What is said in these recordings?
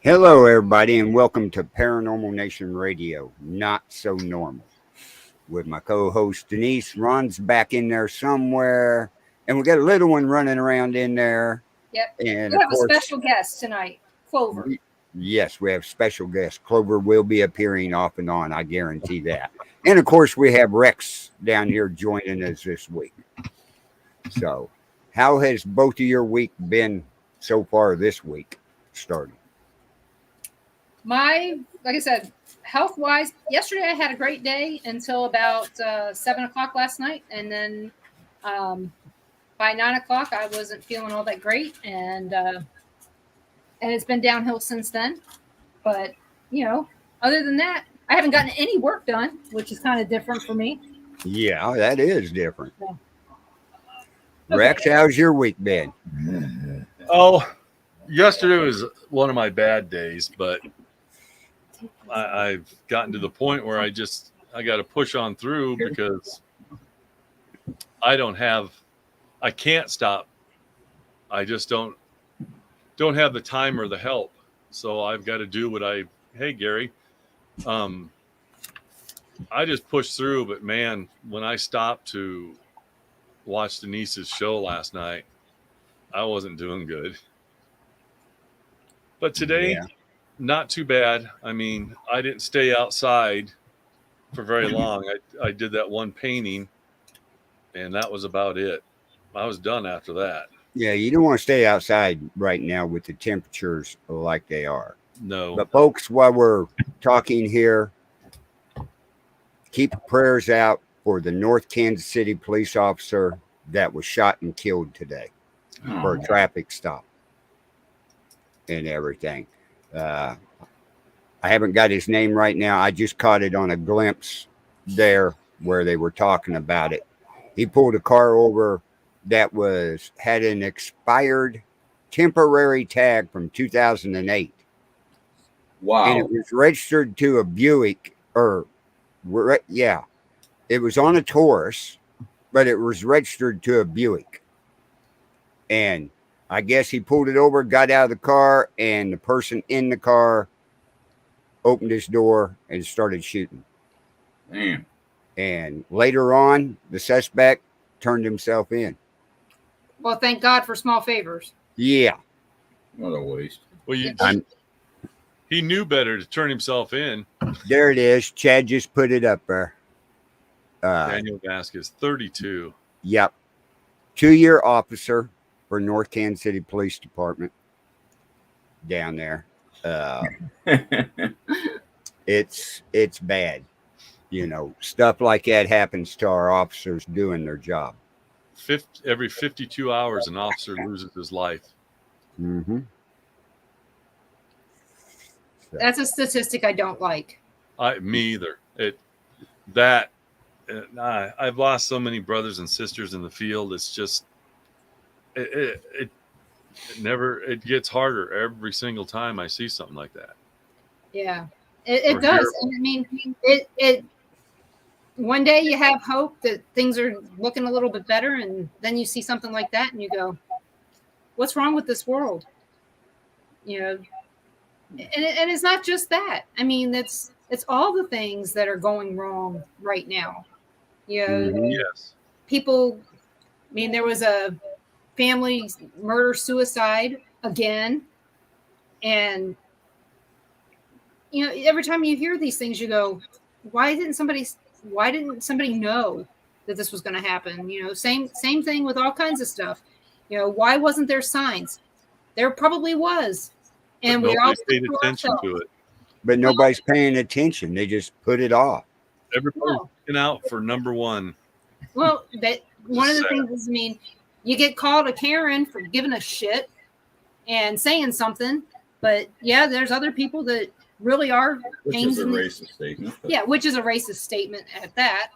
Hello, everybody, and welcome to Paranormal Nation Radio, Not So Normal, with my co-host Denise Ron's back in there somewhere, and we got a little one running around in there. Yep. And We of have a course, special guest tonight, Clover. yes, we have special guest. Clover will be appearing off and on, I guarantee that. And of course, we have Rex down here joining us this week. So, how has both of your week been so far this week starting? Like I said, health-wise, yesterday I had a great day until about 7 o'clock last night. And then by 9 o'clock, I wasn't feeling all that great. And it's been downhill since then. But, other than that, I haven't gotten any work done, which is kind of different for me. Yeah, that is different. Yeah. Rex, how's your week been? Oh, yesterday was one of my bad days, but I've gotten to the point where I got to push on through because I can't stop. I just don't have the time or the help. So I've got to do hey, Gary, I just pushed through, but man, when I stopped to watch Denise's show last night, I wasn't doing good. But today, not too bad. I mean, I didn't stay outside for very long. I did that one painting, and that was about it. I was done after that. Yeah, you don't want to stay outside right now with the temperatures like they are. No. But folks, while we're talking here, keep prayers out for the North Kansas City police officer that was shot and killed today for a traffic stop and everything. I haven't got his name right now. I just caught it on a glimpse there where they were talking about it. He pulled a car over that had an expired temporary tag from 2008. Wow. And it was registered to a Buick, it was on a Taurus, but it was registered to a Buick. And I guess he pulled it over, got out of the car, and the person in the car opened his door and started shooting. Damn. And later on, the suspect turned himself in. Well, thank God for small favors. Yeah. What a waste. Well, he knew better to turn himself in. There it is. Chad just put it up there. Daniel Vasquez, 32. Yep. 2-year officer for North Kansas City Police Department down there. It's bad. Stuff like that happens to our officers doing their job. Every 52 hours, an officer loses his life. Mm-hmm. So. That's a statistic I don't like. Me either. I've lost so many brothers and sisters in the field. It's just it gets harder every single time I see something like that. Yeah, it does. And I mean, it one day you have hope that things are looking a little bit better, and then you see something like that and you go, what's wrong with this world? And it's not just that. I mean, it's all the things that are going wrong right now. Yes. People, I mean, there was a family murder suicide again. And, every time you hear these things, you go, why didn't somebody know that this was going to happen? Same thing with all kinds of stuff. Why wasn't there signs? There probably was. And we all paid attention to it. But nobody's paying attention. They just put it off. Everybody's looking out for number one. Well, one of the things is, you get called a Karen for giving a shit and saying something, but there's other people that really are Which is a racist statement. Yeah, which is a racist statement at that.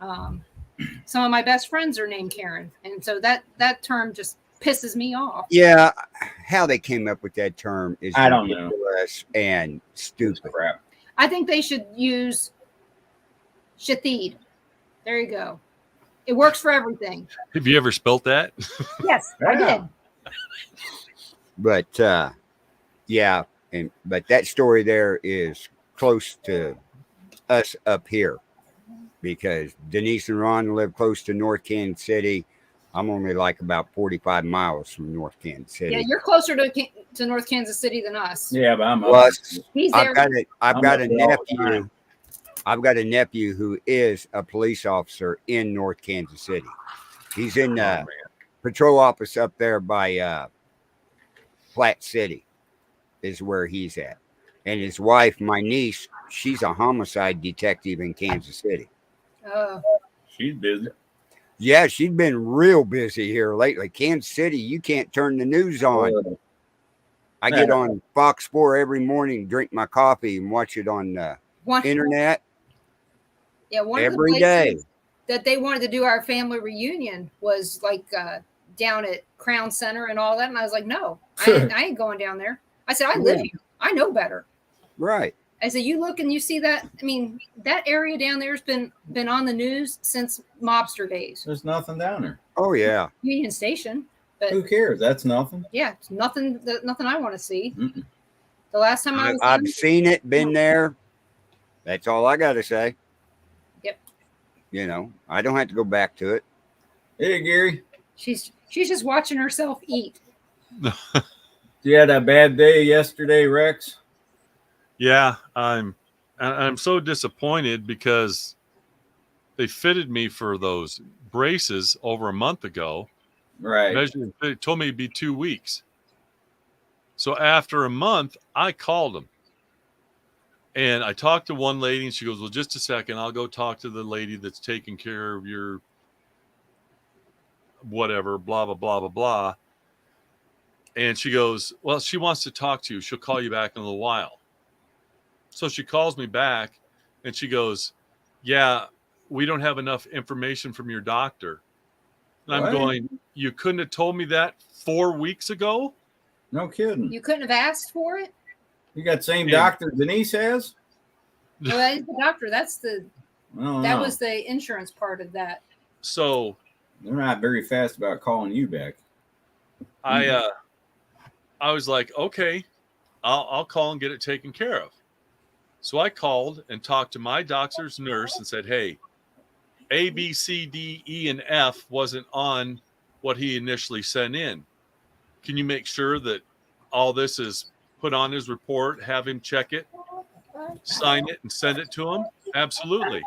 Some of my best friends are named Karen, and so that term just pisses me off. Yeah, how they came up with that term is I don't know. ridiculous and stupid. Crap. I think they should use Shathid. There you go. It works for everything. Have you ever spelt that? Yes, I did. But But that story there is close to us up here because Denise and Ron live close to North Kansas City. I'm only like about 45 miles from North Kansas Yeah, City. you're closer to North Kansas City than us. Yeah, but I'm up. Plus, He's I've there. got I'm a up there all the nephew. time. I've got a nephew who is a police officer in North Kansas City. He's in the patrol office up there by Platte City is where he's at. And his wife, my niece, she's a homicide detective in Kansas City. Oh, She's busy. Yeah, she's been real busy here lately. Kansas City, you can't turn the news on. I get on Fox 4 every morning, drink my coffee, and watch it on the internet one every of the day. places that they wanted to do our family reunion was like down at Crown Center and all that. And I was like, no, I ain't going down there. I said, I live here. I know better. Right. I said, you look and you see that. I mean, that area down there has been on the news since mobster days. There's nothing down there. Oh, yeah. Union Station. But Who cares? That's nothing. yeah, it's nothing I want to see. Mm-mm. The last time I was I've seen it, been there. That's all I got to say. Yep. You know, I don't have to go back to it. Hey, Gary. She's just watching herself eat. You had a bad day yesterday, Rex? Yeah, I'm so disappointed because they fitted me for those braces over a month ago. Right. Measured, they told me it'd be 2 weeks. So after a month, I called them. And I talked to one lady and she goes, well, just a second. I'll go talk to the lady that's taking care of your whatever, blah, blah, blah, blah, blah. And she goes, well, she wants to talk to you. She'll call you back in a little while. So she calls me back and she goes, yeah, we don't have enough information from your doctor. And I'm going, you couldn't have told me that 4 weeks ago? No kidding. You couldn't have asked for it? You got the same doctor Denise has? Well, that is the doctor. That's That was the insurance part of that. So they're not very fast about calling you back. I was like, okay, I'll call and get it taken care of. So I called and talked to my doctor's nurse and said, hey, A, B, C, D, E, and F wasn't on what he initially sent in. Can you make sure that all this is put on his report, have him check it, sign it, and send it to him? Absolutely.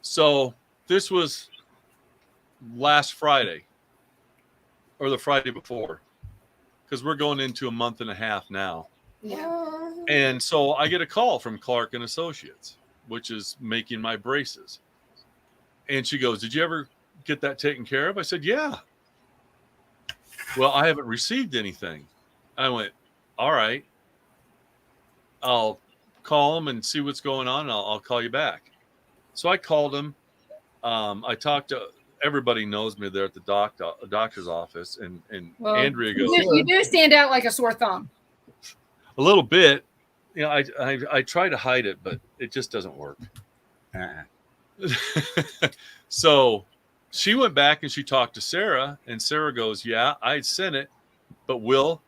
So this was last Friday or the Friday before, because we're going into a month and a half now. Yeah. And so I get a call from Clark and Associates, which is making my braces. And she goes, did you ever get that taken care of? I said, yeah. Well, I haven't received anything. I went, all right. I'll call them and see what's going on. And I'll call you back. So I called him. I talked to everybody knows me there at the doctor's office. And Well, Andrea goes, you do stand out like a sore thumb. a little bit. You know, I try to hide it, but it just doesn't work. So she went back and she talked to Sarah, and Sarah goes, yeah, I sent it, but we'll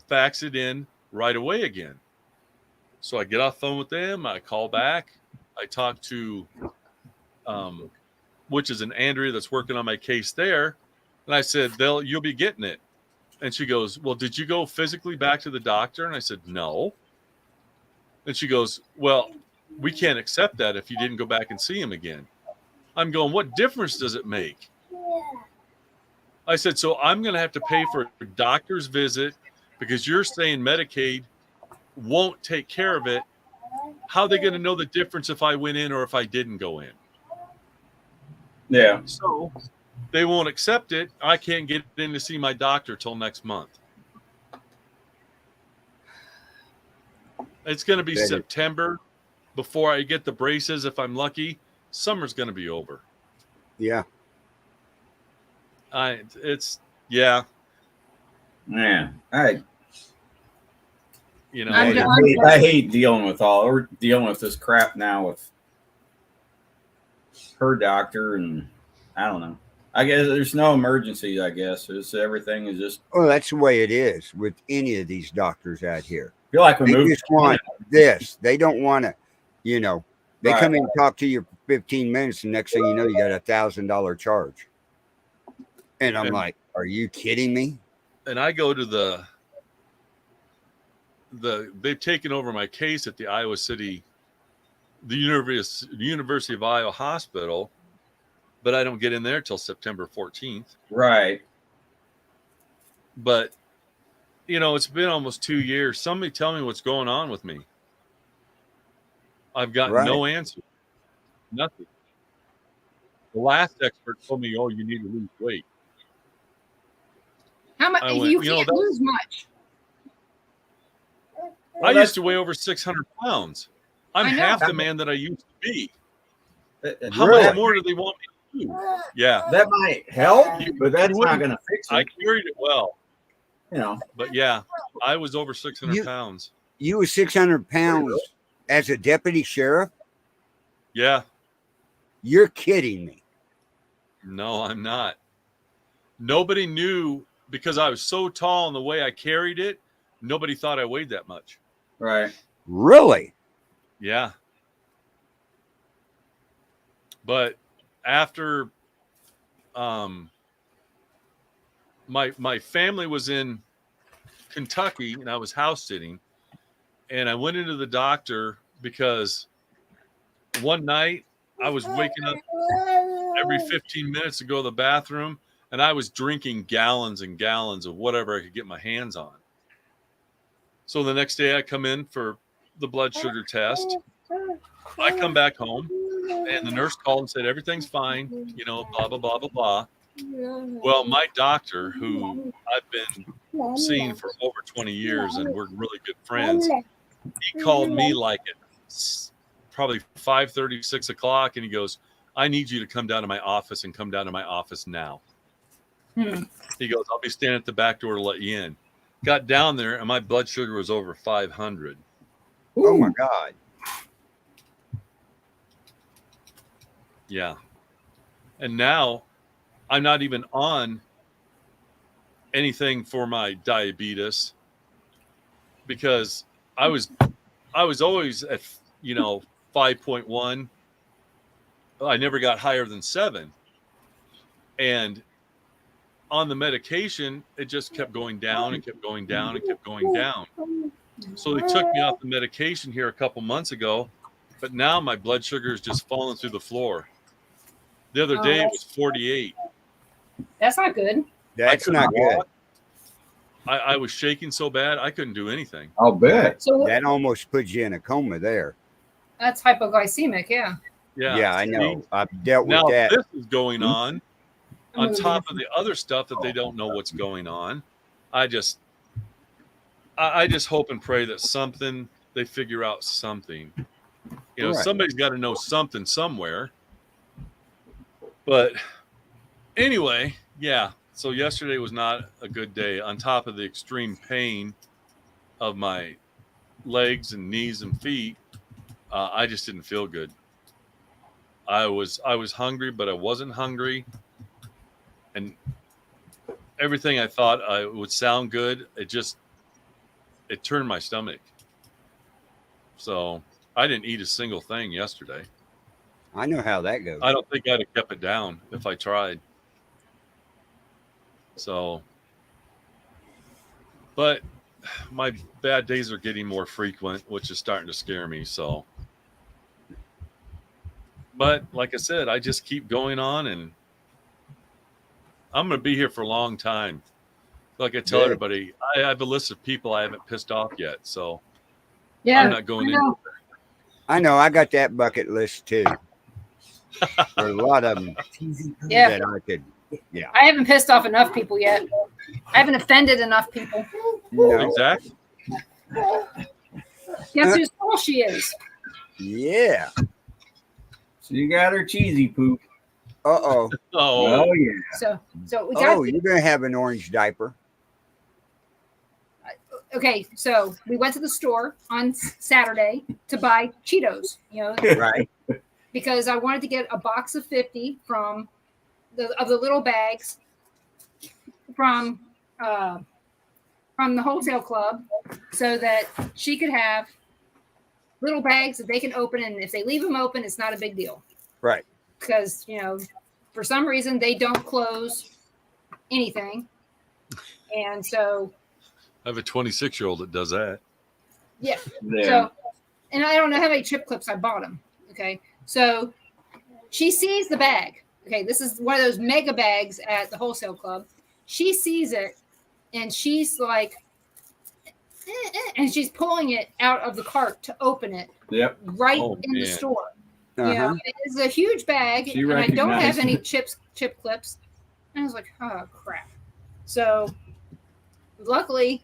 fax it in right away again. So I get off the phone with them. I call back. I talk to, which is an Andrea that's working on my case there. And I said, you'll be getting it. And she goes, well, did you go physically back to the doctor? And I said, no. And she goes, well, we can't accept that if you didn't go back and see him again. I'm going, what difference does it make? I said, so I'm going to have to pay for a doctor's visit because you're saying Medicaid won't take care of it. How are they going to know the difference if I went in or if I didn't go in? Yeah. So they won't accept it. I can't get in to see my doctor till next month. It's going to be September before I get the braces. If I'm lucky, summer's going to be over. Yeah. Yeah. Man, You know, I hate dealing with this crap now with her doctor, and I don't know. I guess there's no emergencies. I guess everything is just. Well, that's the way it is with any of these doctors out here. I feel like we They moved. just want this. They don't want to, you know. They Right. come in and talk to you for 15 minutes, and next thing you know, you got $1,000 charge. And I'm like, are you kidding me? And I go to they've taken over my case at the Iowa City, the University of Iowa Hospital, but I don't get in there till September 14th. Right. But, it's been almost 2 years. Somebody tell me what's going on with me. I've got no answer. Nothing. The last expert told me, oh, you need to lose weight. How much? You can't lose much. I used to weigh over 600 pounds. I'm half the man that I used to be. How much more do they want me to do? Yeah. That might help, but that's not going to fix it. I carried it well. But yeah, I was over 600 pounds. You were 600 pounds as a deputy sheriff? Yeah. You're kidding me. No, I'm not. Nobody knew because I was so tall and the way I carried it, nobody thought I weighed that much. Right. Really? Yeah. But after my family was in Kentucky and I was house sitting, and I went into the doctor because one night I was waking up every 15 minutes to go to the bathroom, and I was drinking gallons and gallons of whatever I could get my hands on. So the next day I come in for the blood sugar test. I come back home, and the nurse called and said, everything's fine, blah, blah, blah, blah, blah. Well, my doctor, who I've been seeing for over 20 years, and we're really good friends, he called me like at probably 5:30, 6 o'clock, and he goes, I need you to come down to my office and come down to my office now. He goes, I'll be standing at the back door to let you in. Got down there, and my blood sugar was over 500. Oh, my God. Yeah. And now I'm not even on anything for my diabetes because I was always at 5.1. I never got higher than 7. And on the medication, it just kept going down and kept going down and kept going down. So they took me off the medication here a couple months ago, but now my blood sugar is just falling through the floor. The other day it was 48. That's not good. That's not good. I was shaking so bad I couldn't do anything. I'll bet. So that almost puts you in a coma there. That's hypoglycemic, yeah. Yeah, I know. I've dealt with that. Now this is going on top of the other stuff that they don't know what's going on. I just hope and pray that they figure out something. Somebody's got to know something somewhere. But anyway, yeah. So yesterday was not a good day. On top of the extreme pain of my legs and knees and feet, I just didn't feel good. I was hungry, but I wasn't hungry. And everything I thought would sound good, it turned my stomach. So I didn't eat a single thing yesterday. I know how that goes. I don't think I'd have kept it down if I tried. So, but my bad days are getting more frequent, which is starting to scare me. So, but like I said, I just keep going on, and I'm going to be here for a long time. Like I tell everybody, I have a list of people I haven't pissed off yet. So, yeah, I'm not going in. I know. I got that bucket list too. There's a lot of them that I could. Yeah. I haven't pissed off enough people yet. I haven't offended enough people. No. Exactly. Guess whose fault she is? Yeah. So you got her cheesy poop. Uh-oh. Oh yeah. So we got. You're gonna have an orange diaper. Okay, so we went to the store on Saturday to buy Cheetos. Right. Because I wanted to get a box of 50 from of the little bags from the wholesale club, so that she could have little bags that they can open, and if they leave them open, it's not a big deal. Right. Because for some reason they don't close anything, and so I have a 26-year-old that does that. yeah. Yeah. So, and I don't know how many chip clips I bought them. Okay, so she sees the bag. Okay, this is one of those mega bags at the wholesale club. She sees it, and she's like, and she's pulling it out of the cart to open it. Yep. Right Oh, in the man. store. Uh-huh. It's a huge bag, She and I don't have recognized any it. chip clips. And I was like, oh crap. So luckily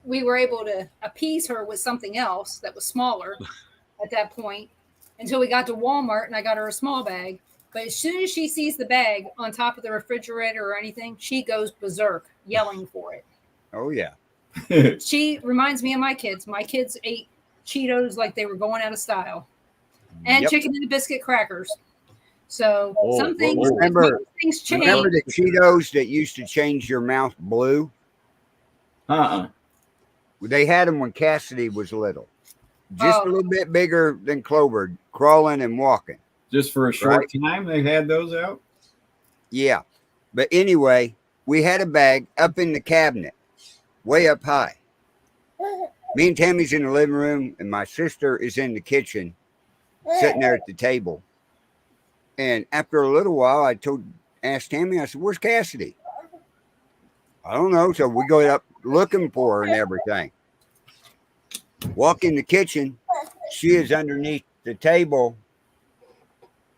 we were able to appease her with something else that was smaller at that point until we got to Walmart and I got her a small bag. But as soon as she sees the bag on top of the refrigerator or anything, she goes berserk yelling for it. Oh yeah. She reminds me of my kids. My kids ate Cheetos like they were going out of style, and Yep. chicken and a biscuit crackers. So Oh, some things, remember- things change. Remember the Cheetos that used to change your mouth blue? They had them when Cassidy was little. Just Oh. a little bit bigger than Clover, crawling and walking. Just for a short time, they had those out. Yeah. But anyway, we had a bag up in the cabinet, way up high. Me and Tammy's in the living room, and my sister is in the kitchen, sitting there at the table. And after a little while, asked Tammy, I said, where's Cassidy? I don't know. So we go up looking for her and everything. Walk in the kitchen. She is underneath the table.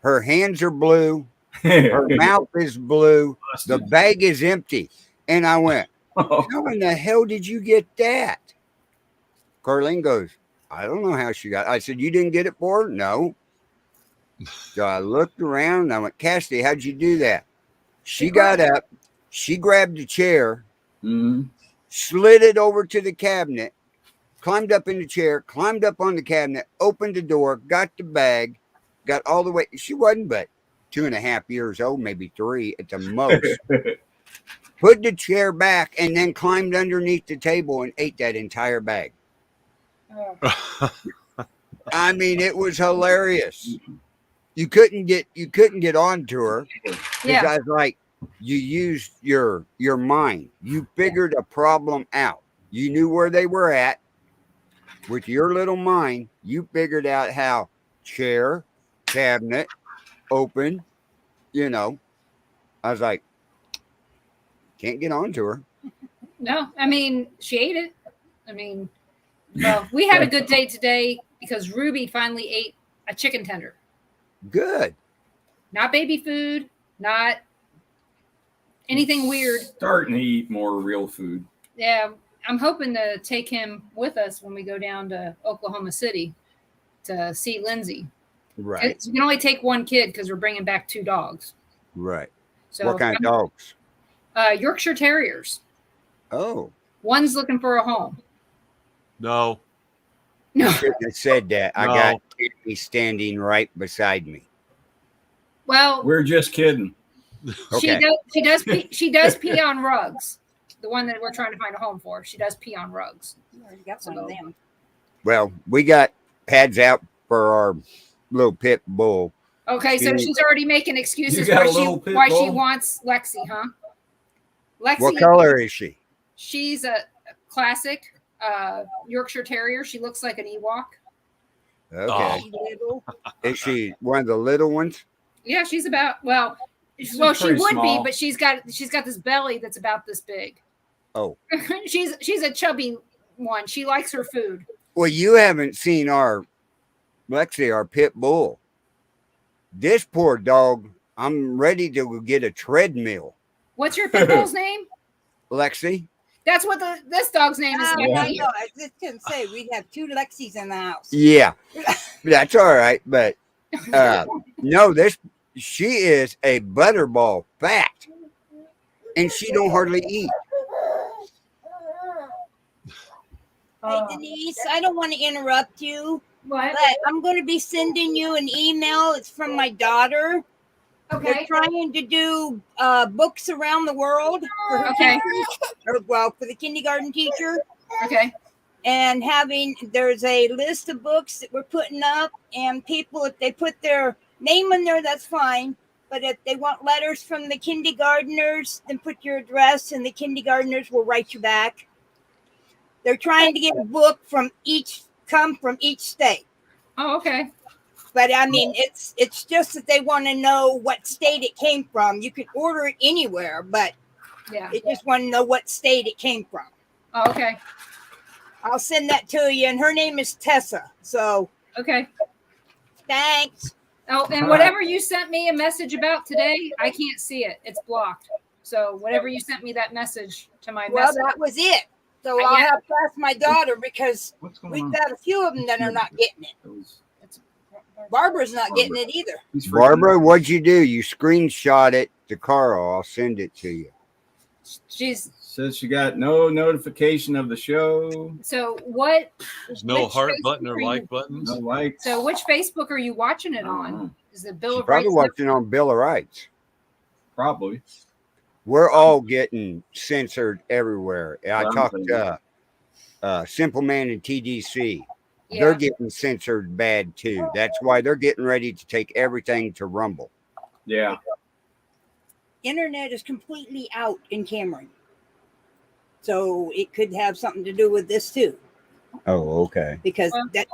Her hands are blue. Her mouth is blue. The bag is empty. And I went, how in the hell did you get that? Carlene goes, I don't know how she got it. I said, you didn't get it for her? No. So I looked around and I went, Cassidy, how'd you do that? She got up. She grabbed a chair, slid it over to the cabinet, climbed up in the chair, climbed up on the cabinet, opened the door, got the bag, got all the way. She wasn't but 2.5 years old, maybe 3 at the most. Put the chair back and then climbed underneath the table and ate that entire bag. I mean, it was hilarious. You couldn't get on to her. Yeah. Because like you used your mind. You figured a problem out. You knew where they were at. With your little mind, you figured out how chair, cabinet, open, I was like, can't get on to her. No, I mean, she ate it. I mean, well, we had a good day today because Ruby finally ate a chicken tender. Good. Not baby food, not anything weird. Starting to eat more real food. Yeah, I'm hoping to take him with us when we go down to Oklahoma City to see Lindsay. Right. You can only take one kid because we're bringing back 2 dogs. Right. So What kind of dogs? Yorkshire Terriers. Oh. One's looking for a home. No. No. I shouldn't have said that. I No. got Tammy standing right beside me. Well, We're just kidding. Okay. She does pee on rugs. The one that we're trying to find a home for. She does pee on rugs. You already got one of them. Well, we got pads out for our little pit bull. Okay, so she's already making excuses You got why a little pit why she bull? wants Lexi, huh? Lexi, What color is she? she's a classic Yorkshire Terrier. She looks like an Ewok. Okay. Little. Is she one of the little ones? Yeah, she's about she pretty would small. be, but she's got this belly that's about this big. Oh. she's a chubby one. She likes her food. Well, you haven't seen our Lexi, our pit bull. This poor dog, I'm ready to get a treadmill. What's your pit bull's name? Lexi? That's what this dog's name is. I Lexi. know. I just couldn't say we have 2 Lexis in the house. Yeah. That's all right. But no, she is a butterball fat. And she don't hardly eat. Hey, Denise, I don't want to interrupt you, What? but I'm going to be sending you an email. It's from my daughter. Okay. They're trying to do books around the world for her Okay. teachers, for the kindergarten teacher. Okay. And there's a list of books that we're putting up, and people, if they put their name in there, that's fine. But if they want letters from the kindergartners, then put your address, and the kindergartners will write you back. They're trying to get a book from each state. Oh, okay. But I mean, it's just that they want to know what state it came from. You can order it anywhere, but Yeah. they just want to know what state it came from. Oh, okay. I'll send that to you. And her name is Tessa. So, Okay. thanks. Oh, and whatever you sent me a message about today, I can't see it. It's blocked. So whatever you sent me that message to my Well, message. that was it. So I'll have to ask my daughter because we've got a few of them that are not getting it. Barbara's not getting it either. Barbara, what'd you do? You screenshot it to Carl. I'll send it to you. She's Says she got no notification of the show. so what? There's no which heart Facebook button or are you- like buttons. No likes. So which Facebook are you watching it on? Is the Bill She's of Rights? probably watching on Bill of Rights. Probably. We're all getting censored everywhere. I Well, talked to Simple Man and TDC. Yeah. They're getting censored bad too. That's why they're getting ready to take everything to Rumble. Yeah. Internet is completely out in Cameron. So it could have something to do with this too, Oh, okay. because that's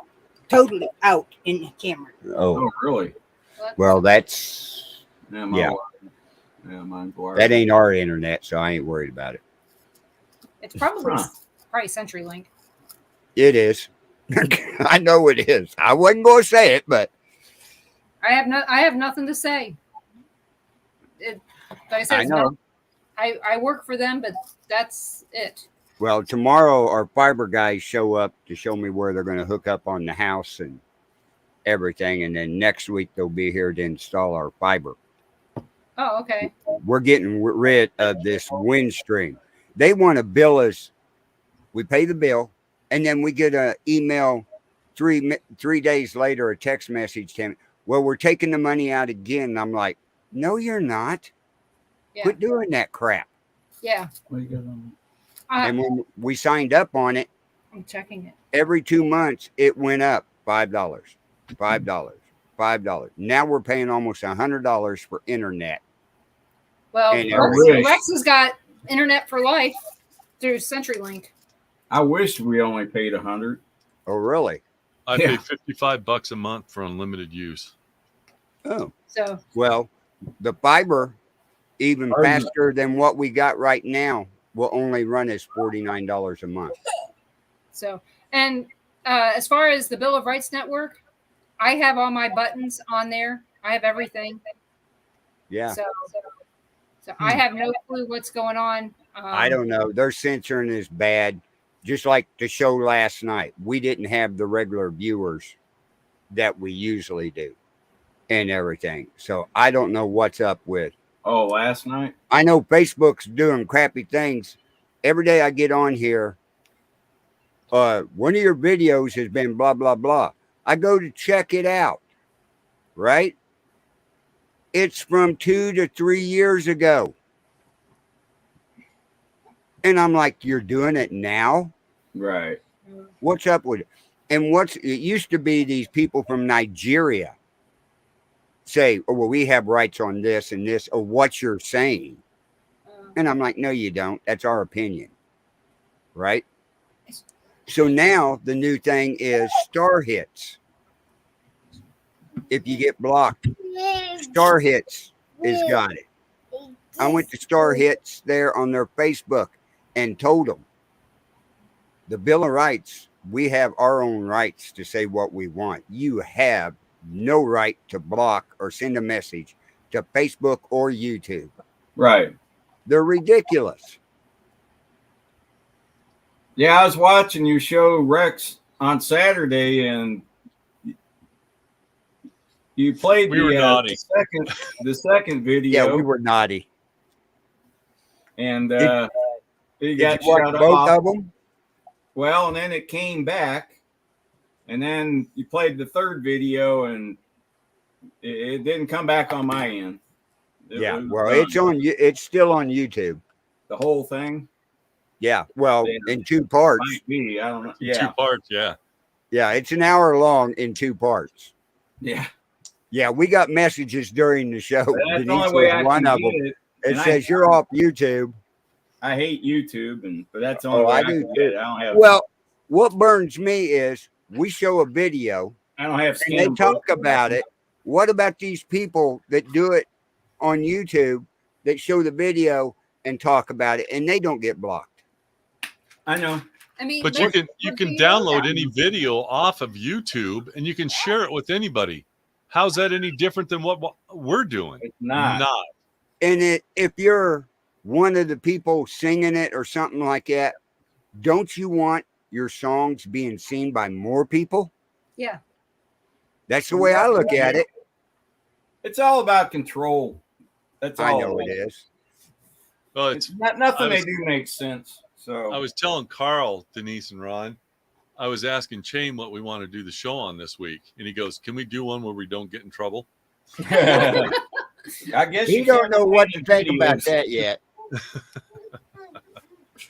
totally out in Cameron. Oh, Oh, really? well, that's Yeah. Yeah. Mine's that ain't our internet, so I ain't worried about it. It's probably Huh. CenturyLink. It is. I know it is. I wasn't going to say it, but I have nothing to say. Like I said, I know. I work for them, but that's it. Well, tomorrow our fiber guys show up to show me where they're going to hook up on the house and everything, and then next week they'll be here to install our fiber. Oh, okay. We're getting rid of this wind stream. They want to bill us. We pay the bill, and then we get an email 3 days later, a text message to me. Well, we're taking the money out again. And I'm like, no, you're not. Yeah. Quit doing that crap. Yeah. What you got on? And when we signed up on it, I'm checking it. every 2 months it went up $5, $5. Now we're paying almost $100 for internet. Well, And Rex has got internet for life through CenturyLink. I wish we only paid 100. Oh, really? I Yeah. pay $55 a month for unlimited use. Oh, So well, the fiber, even Ours is- faster than what we got right now, will only run us $49 a month. and as far as the Bill of Rights Network, I have all my buttons on there. I have everything. Yeah. So I have no clue what's going on. I don't know. Their censoring is bad. Just like the show last night, we didn't have the regular viewers that we usually do and everything. So I don't know what's up with. Oh, last night? I know Facebook's doing crappy things. Every day I get on here, one of your videos has been blah, blah, blah. I go to check it out, right? It's from 2 to 3 years ago. And I'm like, you're doing it now? Right. What's up with it? And it used to be these people from Nigeria say, oh, well, we have rights on this and this, or what you're saying. And I'm like, no, you don't. That's our opinion. Right? So now the new thing is star hits. If you get blocked, star hits has got it. I went to Star Hits there on their Facebook and told them the Bill of Rights, we have our own rights to say what we want. You have no right to block or send a message to Facebook or YouTube. Right. They're ridiculous. Yeah, I was watching your show, Rex, on Saturday, and you played We were naughty. the second video. Yeah, we were naughty. And Did it got you watch shut both off. of them? Well, and then it came back, and then you played the third video, and it didn't come back on my end. Yeah, was well, done. it's on you. It's still on YouTube. The whole thing Yeah, well, Yeah. in 2 parts. might be. I don't know. 2 Yeah, parts. Yeah. Yeah, it's an hour long in 2 parts. yeah. Yeah, we got messages during the show. But that's the Denise only way was I one can of get them. it. It And says you're off YouTube. I hate YouTube, but that's the only Oh, way I I do can too. get it. I don't have. Well, what burns me is we show a video I don't have. and they skin talk books. about it. What about these people that do it on YouTube that show the video and talk about it and they don't get blocked? I know. I mean, But you can download any video off of YouTube and you can share it with anybody. How's that any different than what we're doing? It's not. And if you're one of the people singing it or something like that, don't you want your songs being seen by more people? Yeah. That's the way I look at it. It's all about control. That's all. I know it is. Well, It's not nothing I was- they do makes sense. So I was telling Carl, Denise, and Ron, I was asking Shane what we want to do the show on this week, and he goes, "Can we do one where we don't get in trouble?" I guess You don't know what to think about videos. that yet.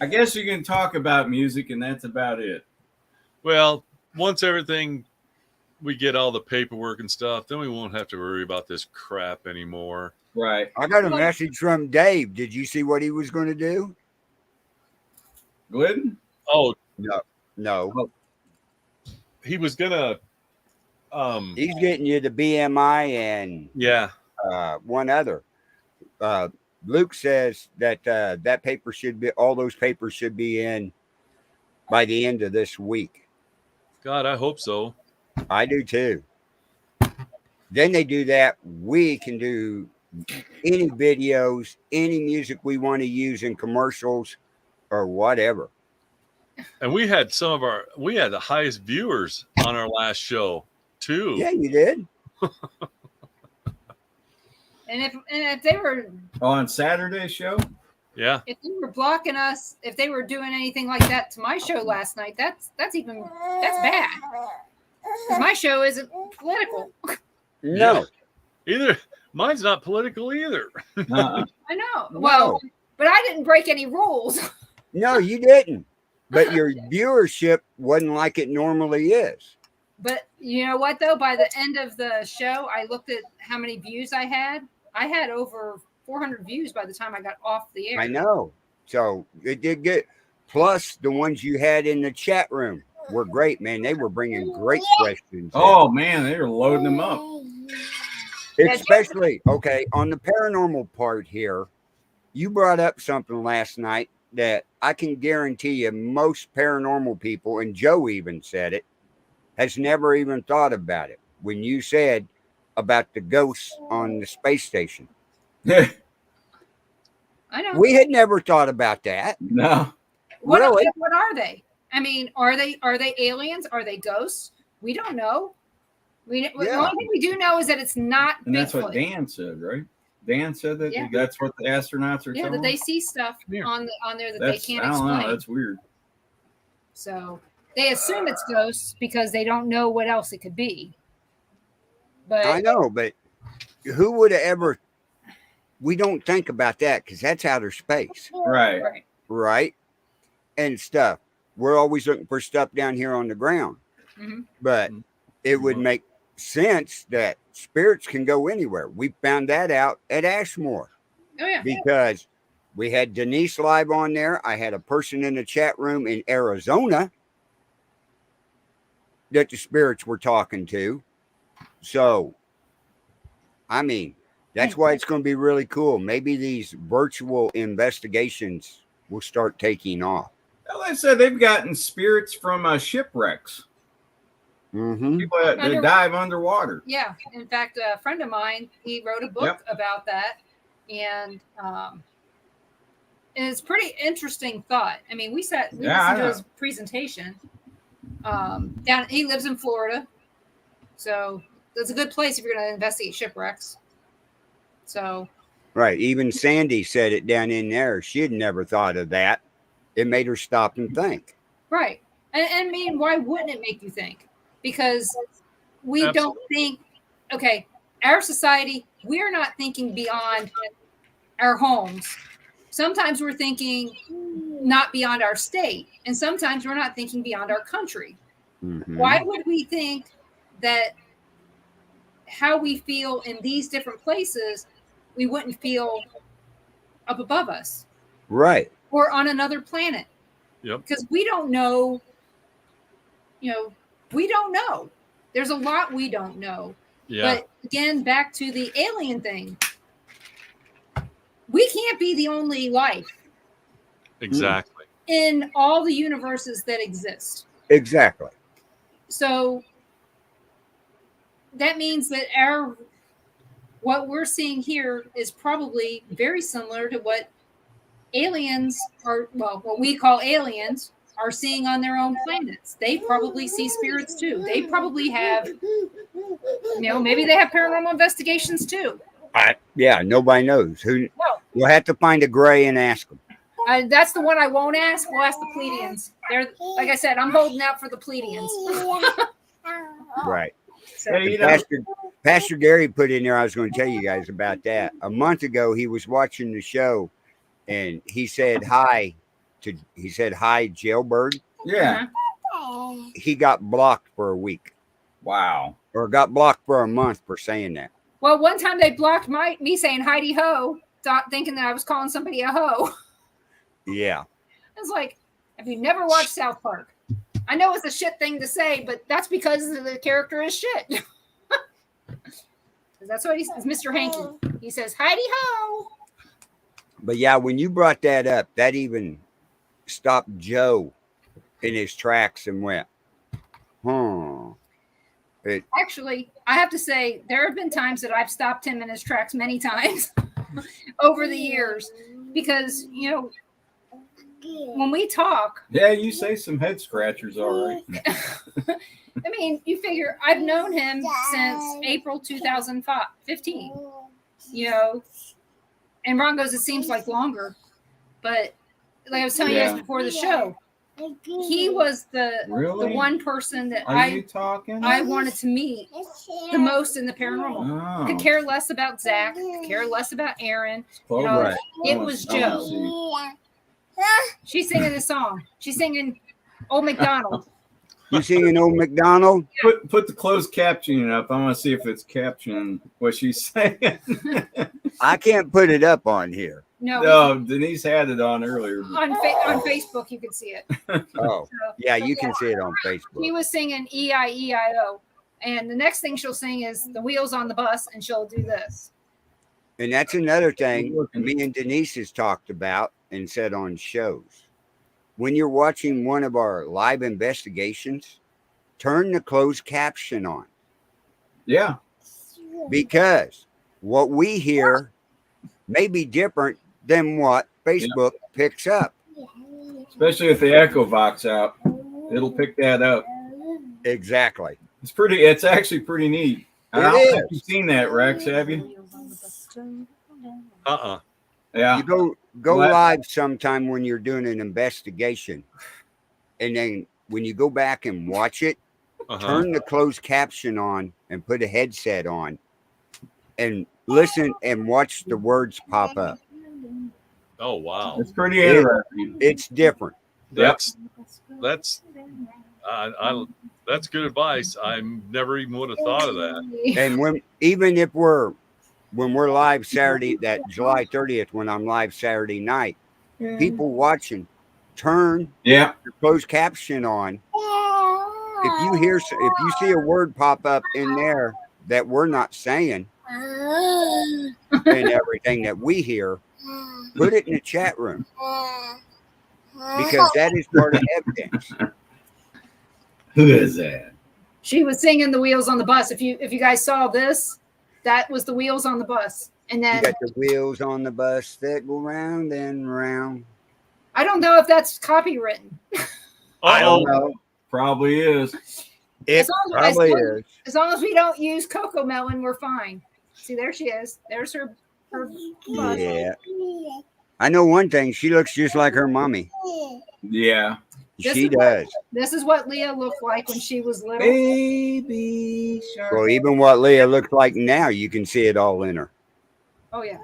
I guess you can talk about music, and that's about it. Well, once we get all the paperwork and stuff, then we won't have to worry about this crap anymore. Right. I got a message from Dave. Did you see what he was going to do? Glidden? Oh, No. he was gonna. He's getting you the BMI and Yeah. one other. Luke says that that paper should be, all those papers should be in by the end of this week. God, I hope so. I do too. Then they do that. We can do any videos, any music we want to use in commercials or whatever. And we had the highest viewers on our last show too. Yeah, you did. And if they were On Saturday's show? Yeah. if they were blocking us, if they were doing anything like that to my show last night, that's bad. 'Cause my show isn't political. No. Either mine's not political either. Uh-uh. I know. No. Well, but I didn't break any rules. No, you didn't. But your viewership wasn't like it normally is. But you know what though? By the end of the show, I looked at how many views I had. I had over 400 views by the time I got off the air. I know. So it did good. Plus, the ones you had in the chat room were great, man. They were bringing great questions. Oh, man, they were loading them up. Especially, okay, on the paranormal part here, you brought up something last night that I can guarantee you most paranormal people, and Joe even said it, has never even thought about it. When you said about the ghosts on the space station, I know. we had never thought about that. No. What Really? what are they? I mean, are they aliens? Are they ghosts? We don't know. The Yeah. only thing we do know is that it's not And that's what Bigfoot. Dan said, right? Dan said that Yeah. that's what the astronauts are Yeah, telling that they us? see stuff Here. on there that That's, they can't I don't explain. know. That's weird. So they assume it's ghosts because they don't know what else it could be. But I know, but who would have ever? We don't think about that because that's outer space, Right. right. right? And stuff. We're always looking for stuff down here on the ground, Mhm. but it would make sense that spirits can go anywhere. We found that out at Ashmore Oh yeah. because we had Denise live on there. I had a person in the chat room in Arizona that the spirits were talking to. So, I mean, that's why it's going to be really cool. Maybe these virtual investigations will start taking off. Well, they said they've gotten spirits from shipwrecks. Mm-hmm. People that dive underwater. Yeah. In fact, a friend of mine, he wrote a book Yep. about that, and it's pretty interesting thought. I mean, we Yeah, listened I to know. his presentation. He lives in Florida, so it's a good place if you're going to investigate shipwrecks. So Right. Even Sandy said it down in there. She had never thought of that. It made her stop and think. right, and I mean, why wouldn't it make you think? Because we don't think. Okay, our society we're not thinking beyond our homes. Sometimes we're thinking not beyond our state, and sometimes we're not thinking beyond our country. Mhm. Why would we think that how we feel in these different places, we wouldn't feel up above us Right. or on another planet? Yep. Because we don't know, we don't know. There's a lot we don't know. Yeah. But again, back to the alien thing. We can't be the only life Exactly. in all the universes that exist. Exactly. So that means that what we're seeing here is probably very similar to what aliens are, well, what we call aliens are seeing on their own planets. They probably see spirits too. They probably have, maybe they have paranormal investigations too. Yeah, nobody knows. We'll have to find a gray and ask them. That's the one I won't ask. We'll ask the Pleiadians. They're, like I said, I'm holding out for the Pleiadians. Right. So, Hey, Pastor Gary put in there, I was going to tell you guys about that. A month ago, he was watching the show and he said hi, Jailbird. Yeah. He got blocked for a week Wow. or got blocked for a month for saying that. well, one time they blocked me saying Heidi Ho, thinking that I was calling somebody a hoe. Yeah. It's like, have you never watched South Park? I know it's a shit thing to say, but that's because the character is shit. That's what he says, Mr. Hanky. He says, Heidi Ho. But yeah, when you brought that up, that even stopped Joe in his tracks and went, Actually, I have to say, there have been times that I've stopped him in his tracks many times over the years because, when we talk. Yeah, you say some head scratchers, all right. I mean, you figure I've known him since April 2015, and Ron goes, it seems like longer, but like I was telling you guys before the show, he was the one person that I wanted to meet the most in the paranormal. Oh. Could care less about Zach, could care less about Aaron. Right. It was Joe. She's singing this song. She's singing Old MacDonald. You singing Old MacDonald? Put the closed captioning up. I want to see if it's captioning what she's saying. I can't put it up on here. No, Denise had it on earlier. On Facebook, you can see it. Oh, yeah, you can see it on Facebook. He was singing E-I-E-I-O. And the next thing she'll sing is The Wheels on the Bus, and she'll do this. And that's another thing me and Denise has talked about and said on shows. When you're watching one of our live investigations, turn the closed caption on. Yeah. Because what we hear may be different than what Facebook picks up. Especially if the echo box out, it'll pick that up. Exactly. It's actually pretty neat. I don't think you've seen that, Rex, have you? Yeah. You go live sometime when you're doing an investigation. And then when you go back and watch it, turn the closed caption on and put a headset on and listen and watch the words pop up. Oh, wow. It's pretty interesting. It's different. That's good advice. I never even would have thought of that. And when we're live Saturday, that July 30th, when I'm live Saturday night, people watching, turn your closed caption on. If you see a word pop up in there that we're not saying and everything that we hear, put it in the chat room because that is part of evidence. Who is that? She was singing The Wheels on the Bus. If you guys saw this, that was The Wheels on the Bus. And then you got the wheels on the bus that go round and round. I don't know if that's copywritten. I don't know. Probably is. It probably is. As long as we don't use Coco Melon, we're fine. See, there she is. There's her bus. Yeah. I know one thing. She looks just like her mommy. Yeah. She does. This is what Leah looked like when she was little. Baby shark. Well, even what Leah looks like now, you can see it all in her. Oh yeah.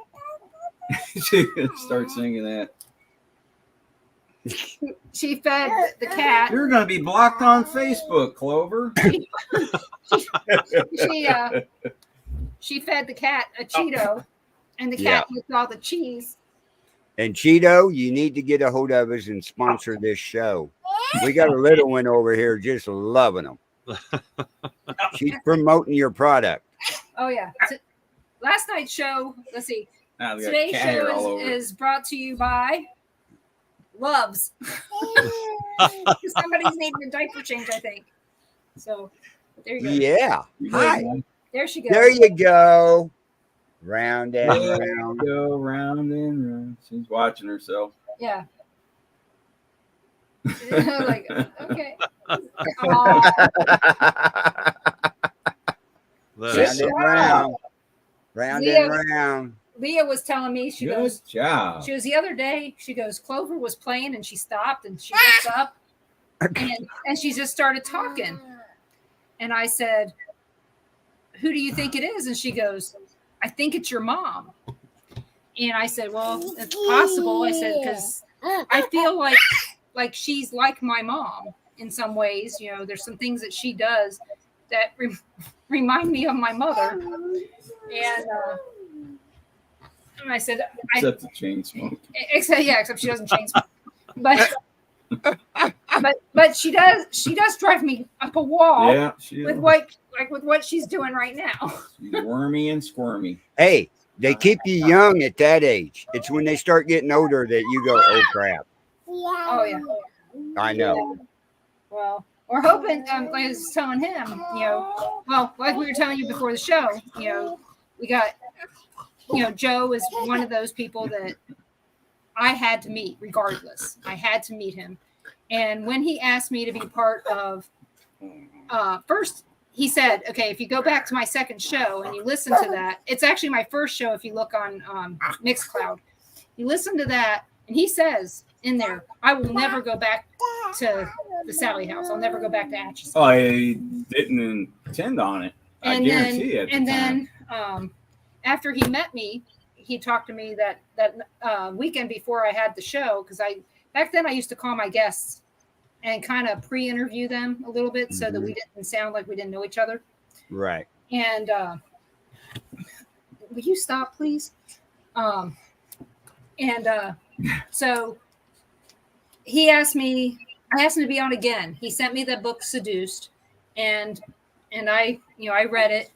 She start singing that. She fed the cat. You're going to be blocked on Facebook, Clover. She fed the cat a Cheeto, and the cat licked all the cheese. And Cheeto, you need to get a hold of us and sponsor this show. We got a little one over here just loving them. She's promoting your product. Oh yeah. Last night's show, let's see. Now we got Today's cat hair all show over. is brought to you by Loves. Somebody's needing a diaper change, I think. So there you go. Yeah. Hi. There she goes. There you go. Round and There round. you go, round and round. She's watching herself. Yeah. Like, okay. Aw. That Round is and round. Round Leah- and round. Leah was telling me, she Good goes, job. she was the other day, she goes, Clover was playing and she stopped and she looks up and she just started talking. And I said, who do you think it is? And she goes, I think it's your mom. And I said, well, it's possible. I said, because I feel like she's like my mom in some ways. You know, there's some things that she does that remind me of my mother. And I said, Except the chain smoke. except she doesn't chain smoke. But she does drive me up a wall Yeah, she with is. what she's doing right now. She's wormy and squirmy. Hey, they keep you young at that age. It's when they start getting older that you go, oh crap. Oh yeah. I know. Well, we're hoping. Like I was telling him, you know, well, like we were telling you before the show, you know, we got, you know, Joe is one of those people that I had to meet regardless. I had to meet him, and when he asked me to be part of, first he said, okay, if you go back to my second show and you listen to that, it's actually my first show. If you look on Mixcloud, you listen to that, and he says in there, I will never go back to the Sally house. I'll never go back to Atchison. Oh, I didn't intend on it. I guarantee it. And then after he met me, he talked to me that weekend before I had the show, because back then I used to call my guests and kind of pre-interview them a little bit so that we didn't sound like we didn't know each other. Right. And will you stop, please? So I asked him to be on again. He sent me the book Seduced, and I read it.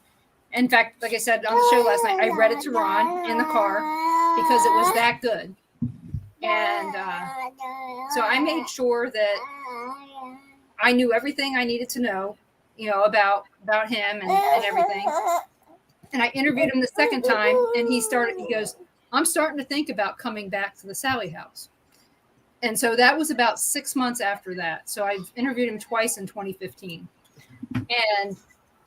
In fact, like I said on the show last night, I read it to Ron in the car because it was that good. And so I made sure that I knew everything I needed to know, you know, about him and everything. And I interviewed him the second time, and he goes, I'm starting to think about coming back to the Sally house. And so that was about 6 months after that. So I interviewed him twice in 2015. And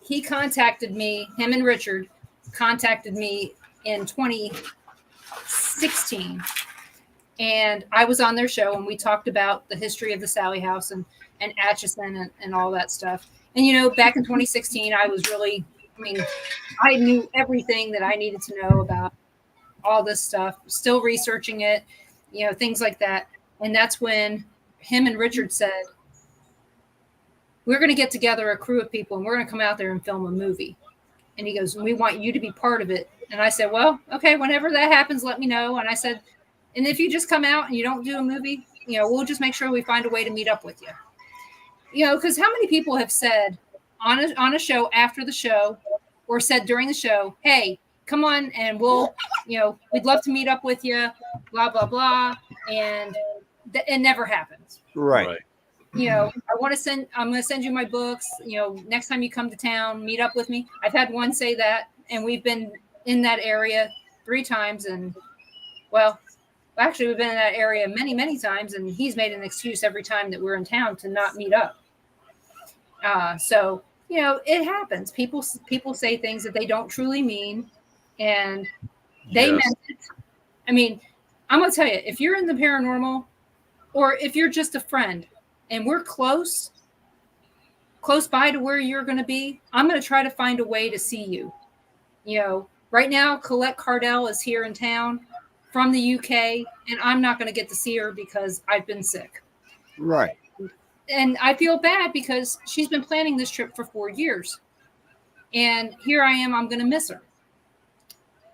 he contacted me, him and Richard contacted me in 2016. And I was on their show, and we talked about the history of the Sally house and Atchison and all that stuff. And, you know, back in 2016, I knew everything that I needed to know about all this stuff, still researching it, you know, things like that. And that's when him and Richard said, we're going to get together a crew of people and we're going to come out there and film a movie. And he goes, we want you to be part of it. And I said, well, okay, whenever that happens, let me know. And I said, and if you just come out and you don't do a movie, you know, we'll just make sure we find a way to meet up with you. You know, because how many people have said on a show after the show or said during the show, hey, come on and we'll, you know, we'd love to meet up with you, blah, blah, blah. And it never happens. Right. You know, I'm going to send you my books, you know, next time you come to town, meet up with me. I've had one say that, and we've been in that area 3 times. And well, actually we've been in that area many, many times, and he's made an excuse every time that we're in town to not meet up. So, you know, it happens. People say things that they don't truly mean, and they meant it. I mean, I'm going to tell you, if you're in the paranormal, or if you're just a friend and we're close by to where you're going to be, I'm going to try to find a way to see you. You know, Right now, Colette Cardell is here in town from the UK, and I'm not going to get to see her because I've been sick. Right. And I feel bad because she's been planning this trip for 4 years. And here I am, I'm going to miss her.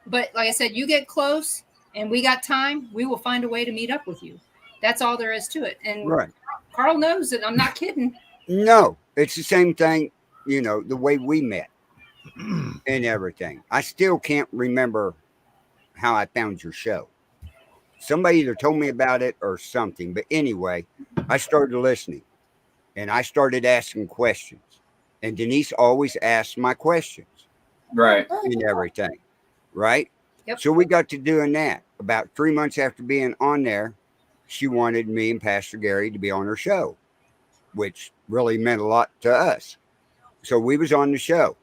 But like I said, you get close and we got time, we will find a way to meet up with you. That's all there is to it. And Right. Carl knows that I'm not kidding. No, it's the same thing, you know, the way we met and everything. I still can't remember how I found your show. Somebody either told me about it or something. But anyway, I started listening and I started asking questions. And Denise always asked my questions Right. and everything. Right? Yep. So we got to doing that. About 3 months after being on there, she wanted me and Pastor Gary to be on her show, which really meant a lot to us. So we was on the show.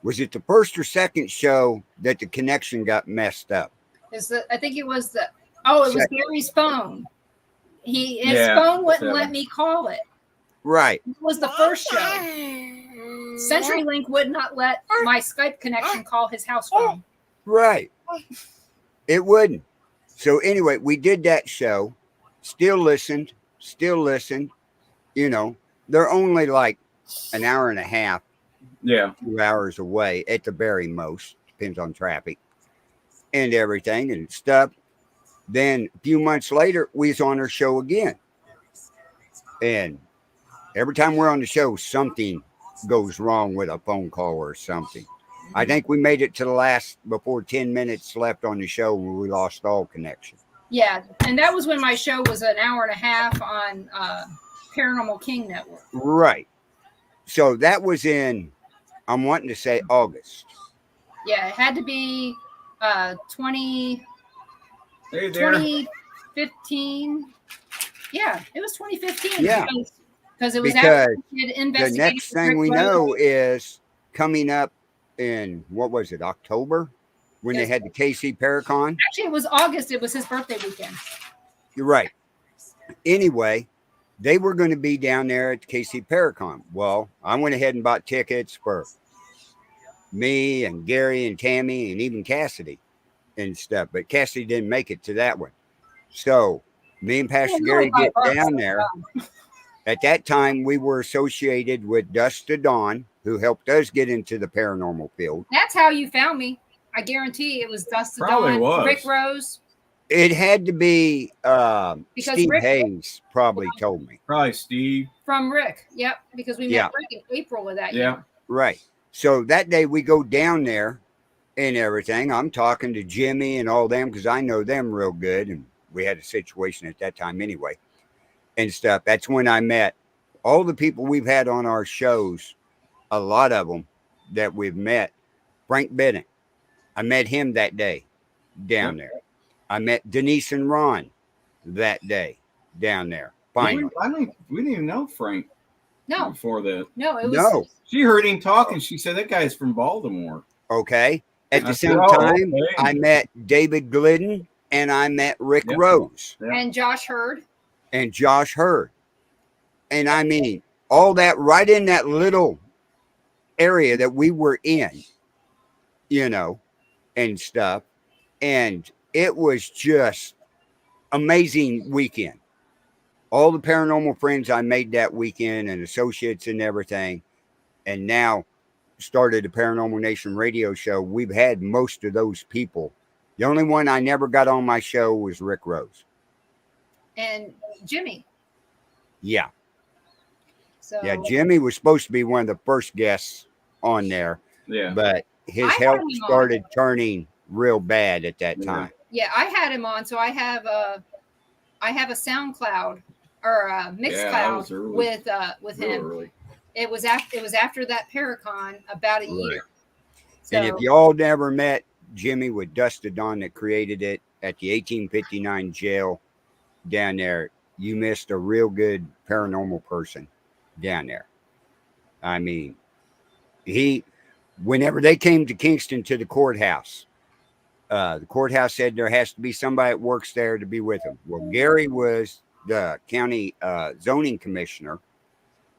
Was it the first or second show that the connection got messed up? I think it was it was Gary's phone. His phone wouldn't let me call it. Right. It was the first show. CenturyLink would not let my Skype connection call his house phone. Right. It wouldn't. So anyway, we did that show. Still listened. You know, they're only like an hour and a half. Yeah. 2 hours away at the very most. Depends on traffic and everything and stuff. Then a few months later, we was on her show again. And every time we're on the show, something goes wrong with a phone call or something. I think we made it to the last before 10 minutes left on the show when we lost all connection. Yeah, and that was when my show was an hour and a half on Paranormal King Network. Right. So that was in, I'm wanting to say August. Yeah, it had to be 2015. Yeah, it was 2015. Yeah. Because it was Because after we had The investigated next thing Rick we Rose. know is coming up in, what was it, October? When they Yes. had the KC Paracon? Actually, it was August. It was his birthday weekend. You're right. Anyway, they were going to be down there at the KC Paracon. Well, I went ahead and bought tickets for me and Gary and Tammy and even Cassidy and stuff. But Cassidy didn't make it to that one. So me and Pastor Gary get down there. At that time, we were associated with Dust to Dawn, who helped us get into the paranormal field. That's how you found me. I guarantee it was Dust to Probably Dawn, was. Rick Rose. It had to be Because Steve Rick- Hayes probably told me. Probably Steve. From Rick. Yep. Because we met Yeah. Rick in April of that Yeah. year. Right. So that day we go down there and everything. I'm talking to Jimmy and all them because I know them real good. And we had a situation at that time anyway and stuff. That's when I met all the people we've had on our shows, a lot of them that we've met. Frank Bennett. I met him that day down there. I met Denise and Ron that day down there. Finally. We didn't even know Frank No, before that. no, it was No. She heard him talking. She said that guy's from Baltimore. Okay. At I the said, same "Oh, time, okay." I met David Glidden and I met Rick Yep. Rose and Josh Hurd. and Josh Hurd. And I mean, all that right in that little area that we were in, you know, and stuff. And it was just amazing weekend. All the paranormal friends I made that weekend and associates and everything. And now started the Paranormal Nation radio show. We've had most of those people. The only one I never got on my show was Rick Rose. And Jimmy. Yeah. So Yeah. Jimmy was supposed to be one of the first guests on there, Yeah. but his I had health him on. started turning real bad at that time. yeah, I had him on. So I have a SoundCloud or a Yeah, that was Mixcloud early. with Real him. early. It was after that Paracon about a year. So, And if y'all never met Jimmy with Dust to Dawn that created it at the 1859 jail down there, you missed a real good paranormal person down there. I mean, whenever they came to Kingston to the courthouse said there has to be somebody that works there to be with him. Well, Gary was the county zoning commissioner.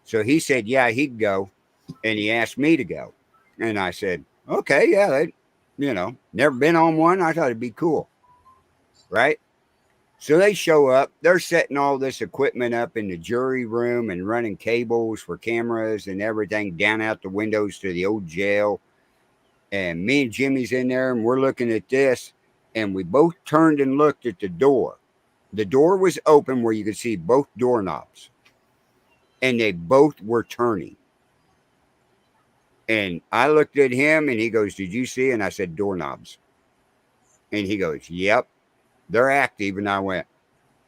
So he said, yeah, he'd go. And he asked me to go. And I said, Okay, yeah, they, never been on one. I thought it'd be cool, right? So they show up. They're setting all this equipment up in the jury room and running cables for cameras and everything down out the windows to the old jail. And me and Jimmy's in there, and we're looking at this, and we both turned and looked at the door. The door was open where you could see both doorknobs, and they both were turning. And I looked at him, and he goes, "Did you see?" And I said, "Doorknobs." And he goes, "Yep, they're active." And I went,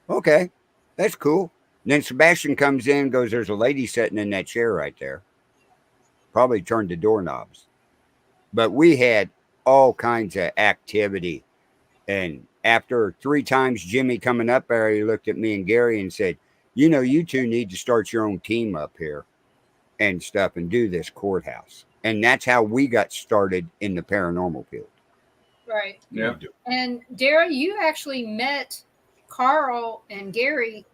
"Okay, that's cool." And then Sebastian comes in and goes, "There's a lady sitting in that chair right there. Probably turned the doorknobs." But we had all kinds of activity. And after 3 times Jimmy coming up there, he looked at me and Gary and said, "You two need to start your own team up here and stuff and do this courthouse." And that's how we got started in the paranormal field. Right. Yeah. And Dara, you actually met Carl and Gary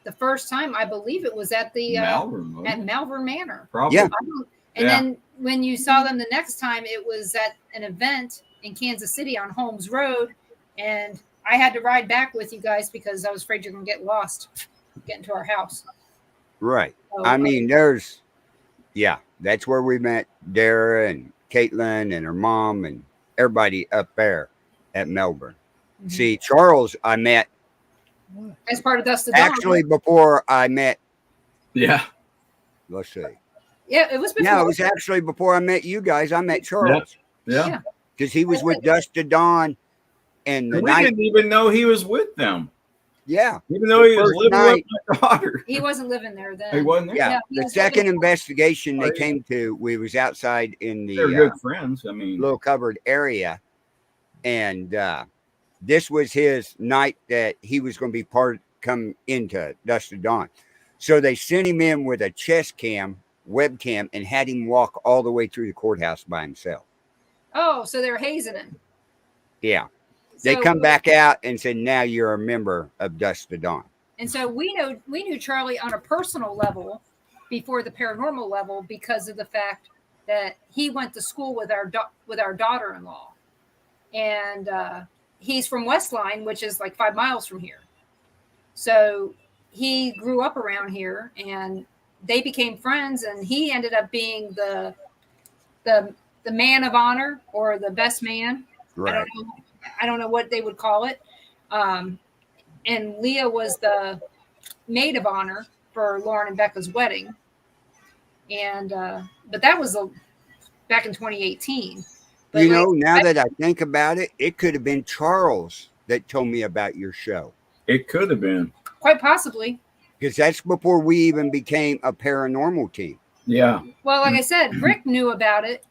the first time. I believe it was at the Malvern, at Malvern Manor. probably. Yeah. And then when you saw them the next time, it was at an event in Kansas City on Holmes Road. And I had to ride back with you guys because I was afraid you're going to get lost getting to our house. Right. So, I mean, that's where we met Dara and Caitlin and her mom and everybody up there at Melbourne. Mhm. See, Charles, I met as part of Dust to Dawn. actually before I met, Yeah. let's see. Yeah, it was before. No, it was actually before I met you guys. I met Charles Yeah. because he was with Dust to Dawn. And the And we night, didn't even know he was with them. yeah, Even though The he was first living night- with my daughter. He wasn't living there then. He wasn't there. yeah. No, he The was second living- investigation they Oh, yeah. came to, we was outside in They're the good friends. I mean, little covered area, and this was his night that he was going to be come into Dust to Dawn. So they sent him in with a chest cam, webcam, and had him walk all the way through the courthouse by himself. Oh, so they were hazing him. Yeah. They So- come back out and said, "Now you're a member of Dust to Dawn." And so we knew Charlie on a personal level before the paranormal level because of the fact that he went to school with our daughter-in-law, and he's from Westline, which is like 5 miles from here. So he grew up around here, and they became friends. And he ended up being the man of honor or the best man. Right. I don't know what they would call it. And Leah was the maid of honor for Lauren and Becca's wedding. And but that was back in 2018. But Now that I think about it, it could have been Charles that told me about your show. it could have been. quite possibly. Because that's before we even became a paranormal team. Yeah. Well, like I said, Rick knew about it.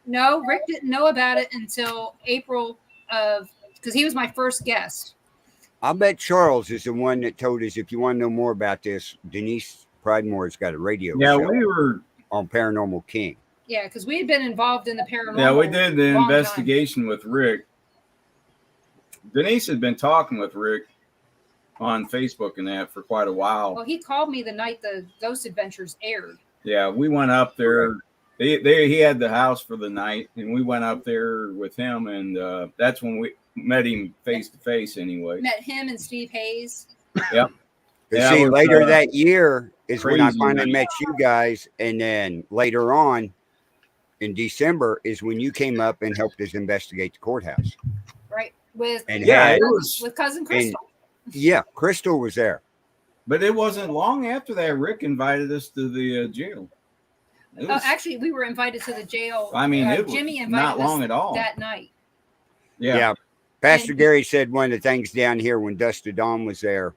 No, Rick didn't know about it until April because he was my first guest. I'll bet Charles is the one that told us, if you want to know more about this, Denise Pridemore's got a radio Yeah, show we were. on Paranormal King. Yeah, because we had been involved in the paranormal. Yeah, we did the long time. investigation with Rick. Denise had been talking with Rick on Facebook and that for quite a while. Well, he called me the night the Ghost Adventures aired. Yeah, we went up there. He had the house for the night, and we went up there with him, and that's when we met him face to face. Anyway, Met him and Steve Hayes. Yep. But Yeah, see, it was, later that year is when I crazy finally night. met you guys. And then later on in December is when you came up and helped us investigate the courthouse. Right, with And Yeah, had- it was. with cousin Crystal. yeah, Crystal was there. But it wasn't long after that Rick invited us to the jail. It was, Actually, we were invited to the jail. I mean, it was Jimmy invited not long us at all. that night. Yeah. Pastor And- Gary said one of the things down here when Dust to Dawn was there,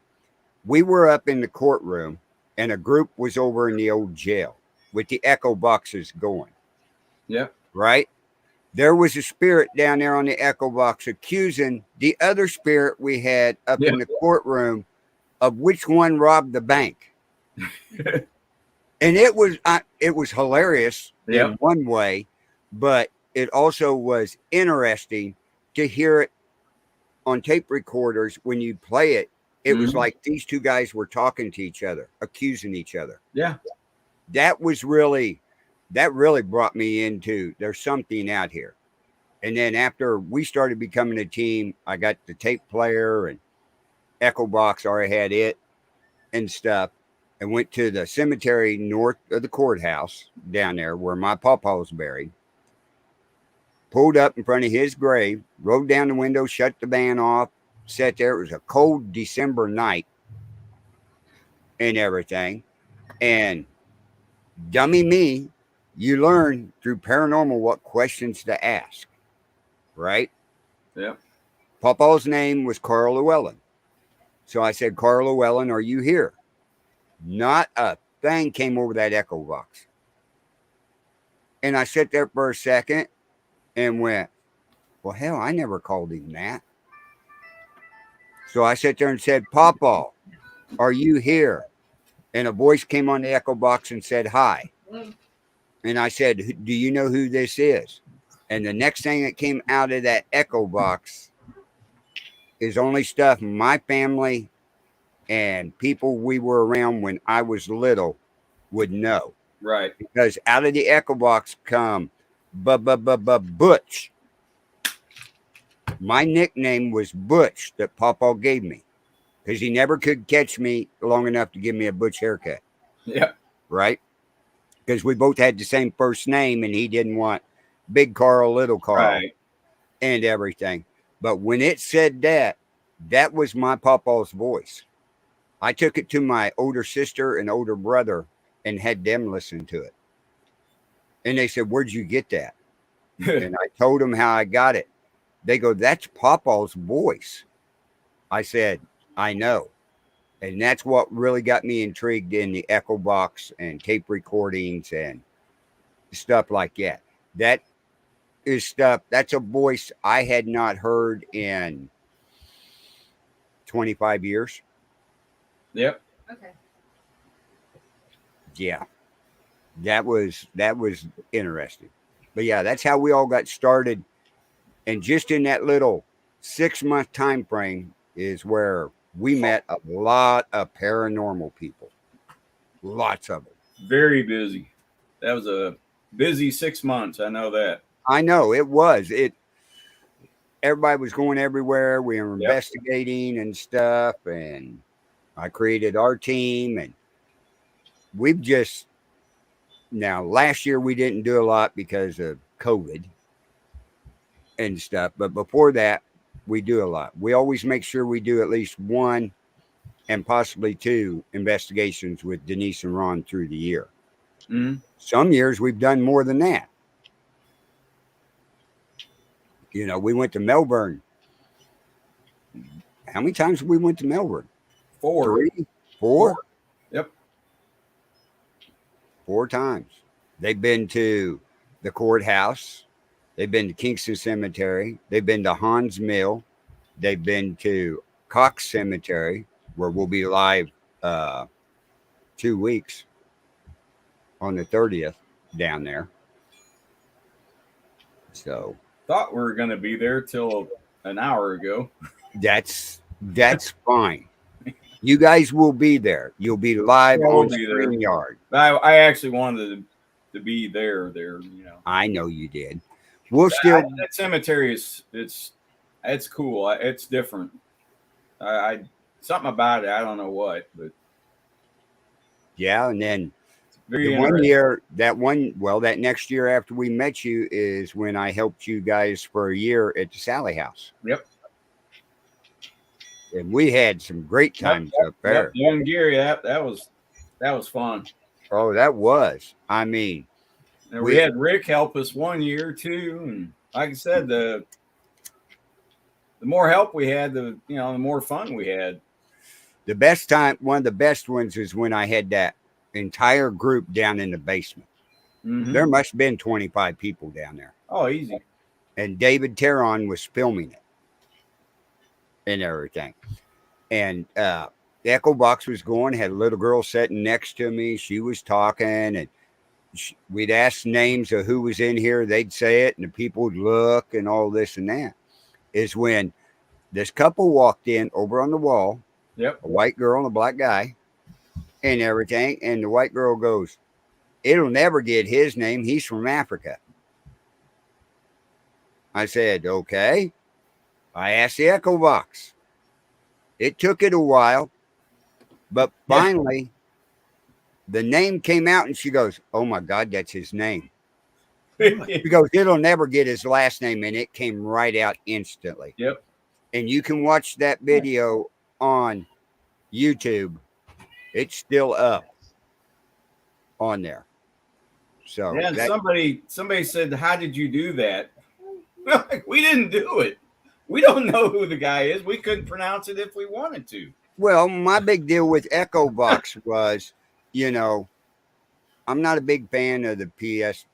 we were up in the courtroom and a group was over in the old jail with the echo boxes going. Yep. Right? There was a spirit down there on the echo box accusing the other spirit we had up in the courtroom of which one robbed the bank. And it was hilarious in one way, but it also was interesting to hear it on tape recorders. When you play it, it was like these two guys were talking to each other, accusing each other. Yeah. That was really that really brought me into there's something out here. And then after we started becoming a team, I got the tape player and Echo Box, already had it and stuff, and went to the cemetery north of the courthouse down there where my papa was buried. Pulled up in front of his grave, rolled down the window, shut the van off, sat there. It was a cold December night and everything. And dummy me, you learn through paranormal what questions to ask, right? Yeah. Papa's name was Carl Llewellyn. So I said, Carl Llewellyn, are you here? Not a thing came over that echo box. And I sat there for a second and went, well, hell, I never called him that. So I sat there and said, Papa, are you here? And a voice came on the echo box and said, hi. And I said, do you know who this is? And the next thing that came out of that echo box is only stuff my family and people we were around when I was little would know. Right. Because out of the echo box come Butch. My nickname was Butch that Papa gave me because he never could catch me long enough to give me a Butch haircut. Yeah. Right? Because we both had the same first name and he didn't want Big Carl, Little Carl, Right. and everything. But when it said that, that was my Papa's voice. I took it to my older sister and older brother and had them listen to it. And they said, where'd you get that? And I told them how I got it. They go, that's Papa's voice. I said, I know. And that's what really got me intrigued in the echo box and tape recordings and stuff like that. That is stuff, that's a voice I had not heard in 25 years. Yep. Okay. Yeah. That was interesting. But yeah, that's how we all got started. And just in that little 6-month time frame is where we met a lot of paranormal people. Lots of them. Very busy. That was a busy 6 months. I know that. I know it was. Everybody was going everywhere. We were Yep. investigating and stuff. And I created our team. And we've just now last year we didn't do a lot because of COVID and stuff. But before that, we do a lot. We always make sure we do at least one and possibly 2 investigations with Denise and Ron through the year. Mm-hmm. Some years we've done more than that. You know, we went to Melbourne. How many times we went to Melbourne? 4. 3, 4? Yep. 4 times. They've been to the courthouse. They've been to Kingston Cemetery. They've been to Hans Mill. They've been to Cox Cemetery, where we'll be live 2 weeks on the 30th down there. So Thought we were going to be there till an hour ago. that's fine. You guys will be there. You'll be live Yeah, we'll on be there. StreamYard. I actually wanted to be there. You know. I know you did. We'll still. That cemetery is it's cool. It's different. I something about it. I don't know what, but Yeah, and then very the one interesting. year, that next year after we met you is when I helped you guys for a year at the Sally House. Yep. And we had some great times up there. Yep. Young Gary, that was fun. Oh, that was. I mean, And we had Rick help us one year too, and like I said, the more help we had, the more fun we had. the best time, one of the best ones is when I had that entire group down in the basement. Mhm. There must have been 25 people down there. Oh, easy. And David Teron was filming it and everything. And the echo box was going, had a little girl sitting next to me. She was talking, and we'd ask names of who was in here. They'd say it, and the people would look and all this and that. Is when this couple walked in over on the wall, Yep. a white girl and a black guy and everything. And the white girl goes, it'll never get his name. He's from Africa. I said, okay. I asked the Echo Box. It took it a while, but finally the name came out and she goes, oh my God, that's his name. She goes, it'll never get his last name. And it came right out instantly. Yep. And you can watch that video on YouTube. It's still up on there. So Yeah, that, somebody said, how did you do that? We didn't do it. We don't know who the guy is. We couldn't pronounce it if we wanted to. well, my big deal with Echo Box was, you know, I'm not a big fan of the PBS,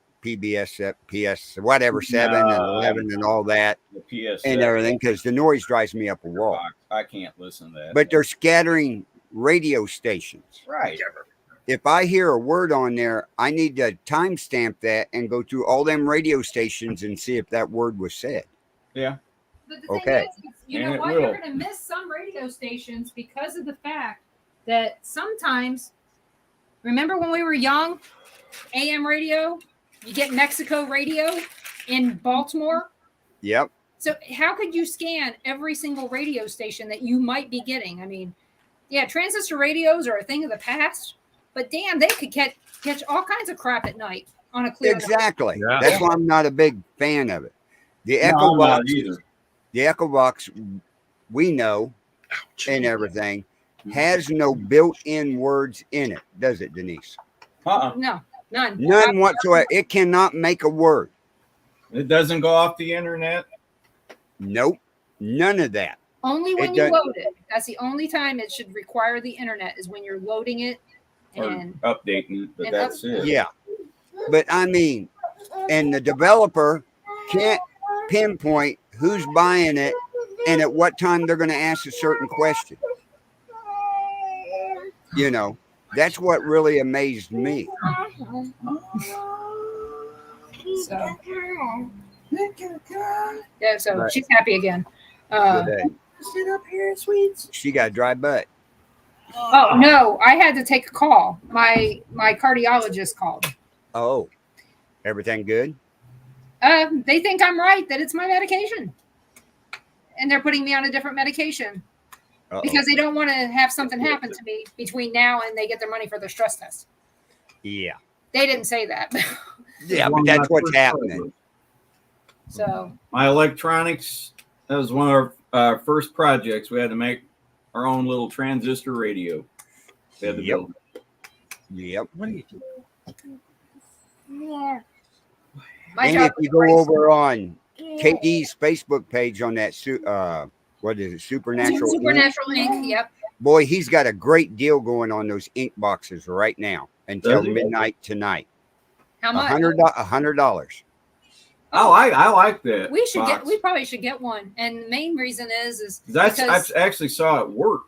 PS, whatever, 7 and 11 and all that The PS and everything, because the noise drives me up a wall. I can't listen to that. But they're scattering radio stations. right. If I hear a word on there, I need to timestamp that and go through all them radio stations and see if that word was said. Yeah. But the Okay. thing is, you And know it what? will. You're going to miss some radio stations because of the fact that sometimes, remember when we were young, AM radio, you get Mexico radio in Baltimore. Yep. So how could you scan every single radio station that you might be getting? I mean, yeah, transistor radios are a thing of the past, but damn, they could catch all kinds of crap at night on a clear night. Exactly. Yeah. That's why I'm not a big fan of it. The Echo No, I'm not Box, either. the Echo Box, we know and everything has no built-in words in it, does it, Denise? No, none. None whatsoever. It cannot make a word. It doesn't go off the internet. Nope. None of that. Only when It you does- load it. That's the only time it should require the internet is when you're loading it. Or And updating it, but and that's it. Yeah. But I mean, and the developer can't pinpoint who's buying it and at what time they're going to ask a certain question. You know, that's what really amazed me. so, yeah, so Right. she's happy again. Today. Sit up here, sweets. She got a dry butt. Oh no, I had to take a call. My cardiologist called. Oh, everything good? They think I'm right that it's my medication, and they're putting me on a different medication Uh-oh. because they don't want to have something happen to me between now and they get their money for their stress test. Yeah. They didn't say that, Yeah, but that's what's happening. so My electronics, that was one of our first projects. We had to make our own little transistor radio. We had to Yep. build it. Yep. What do you do? my And job if you go over on KD's Facebook page on that, what is it, Supernatural? Ink? Supernatural Ink. Yep. Boy, he's got a great deal going on those ink boxes right now until Does he? midnight tonight. How much? $100. Oh, I like that. We should box. we probably should get one. And the main reason is That's because I actually saw it work.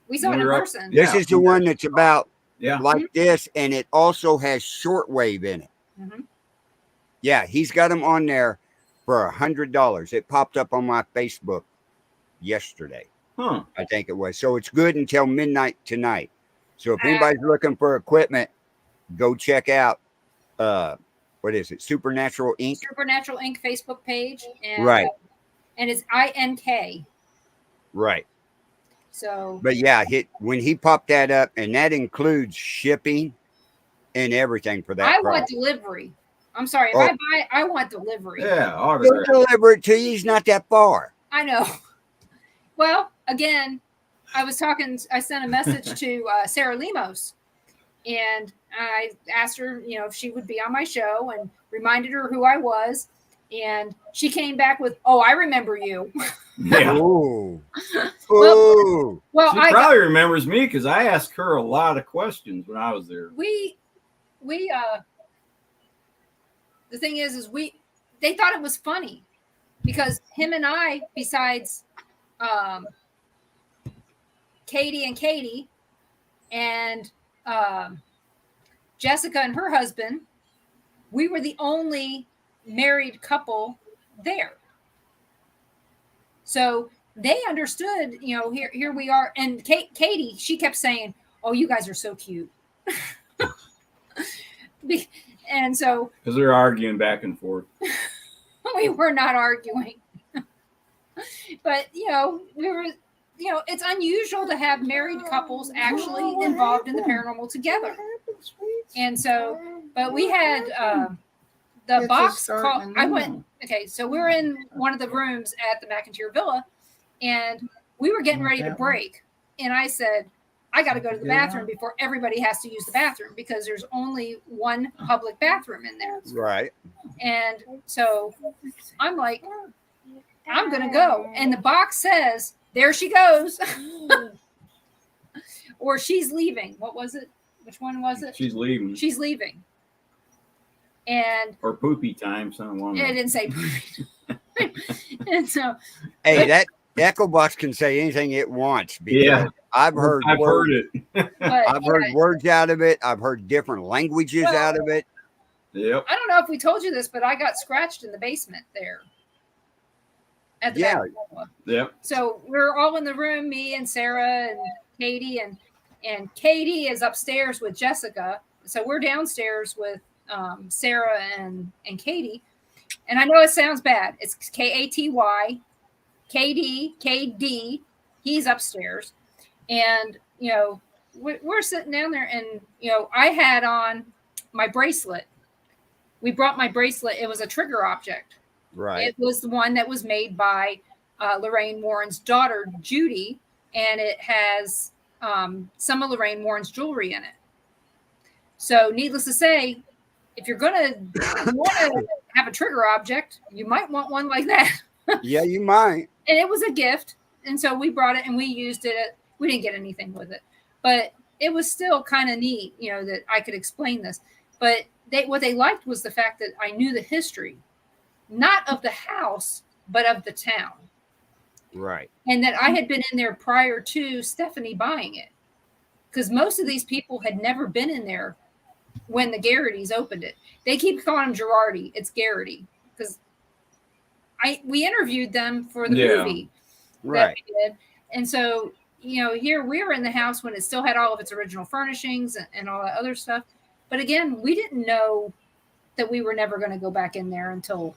we saw it when in we were up- person. This Yeah. is the one that's about Yeah. like this, and it also has shortwave in it. Mhm. Yeah, he's got them on there for $100. It popped up on my Facebook yesterday, Huh. I think it was. So it's good until midnight tonight. So if anybody's looking for equipment, go check out what is it? Supernatural Ink. Supernatural Ink Facebook page. And, Right. And it's INK. Right. So But yeah, when he popped that up, and that includes shipping and everything for that I want product. delivery. I'm sorry. If Oh. I buy, I want delivery. Yeah. Go Autograph. deliver it to you. He's not that far. I know. Well, again, I sent a message to Sarah Lemos, and I asked her, if she would be on my show, and reminded her who I was. And she came back with, "Oh, I remember you." Yeah. Ooh. Well- Ooh. Well, She probably remembers me because I asked her a lot of questions when I was there. we the thing is they thought it was funny because him and I, besides Katie and Jessica and her husband, we were the only married couple there. So they understood, here we are. And Katie, she kept saying, "Oh, you guys are so cute." And so Because they're arguing back and forth. we were not arguing. But, we were, it's unusual to have married couples actually involved in the paranormal together. And so, but we had the box called, so we were in one of the rooms at the McIntyre Villa, and we were getting ready to break. And I said, I got to go to the bathroom before everybody has to use the bathroom, because there's only one public bathroom in there. Right. And so I'm like, I'm going to go. And the box says, there she goes. Or she's leaving. What was it? Which one was it? She's leaving. She's leaving. And or poopy time, something. It didn't say poopy. And so, hey, that echo box can say anything it wants. Yeah, I've heard it. I've heard words out of it. I've heard different languages out of it. Yep. I don't know if we told you this, but I got scratched in the basement there. At the back. Yep. So we're all in the room, me and Sarah and Katie, and Katie is upstairs with Jessica. So we're downstairs with Sarah and Katie. And I know it sounds bad. It's Katy, KD. He's upstairs. And, we're sitting down there, and, I had on my bracelet. We brought my bracelet. It was a trigger object. Right. It was the one that was made by Lorraine Warren's daughter, Judy, and it has some of Lorraine Warren's jewelry in it. So, needless to say, if you're going to have a trigger object, you might want one like that. Yeah, you might. And it was a gift, and so we brought it and we used it. We didn't get anything with it, but it was still kind of neat, that I could explain this. But what they liked was the fact that I knew the history, not of the house, but of the town. Right. And that I had been in there prior to Stephanie buying it, because most of these people had never been in there when the Garrity's opened it. They keep calling him Girardi. It's Garrity, because we interviewed them for the movie that we did. And so, here we were in the house when it still had all of its original furnishings and all that other stuff. But again, we didn't know that we were never going to go back in there until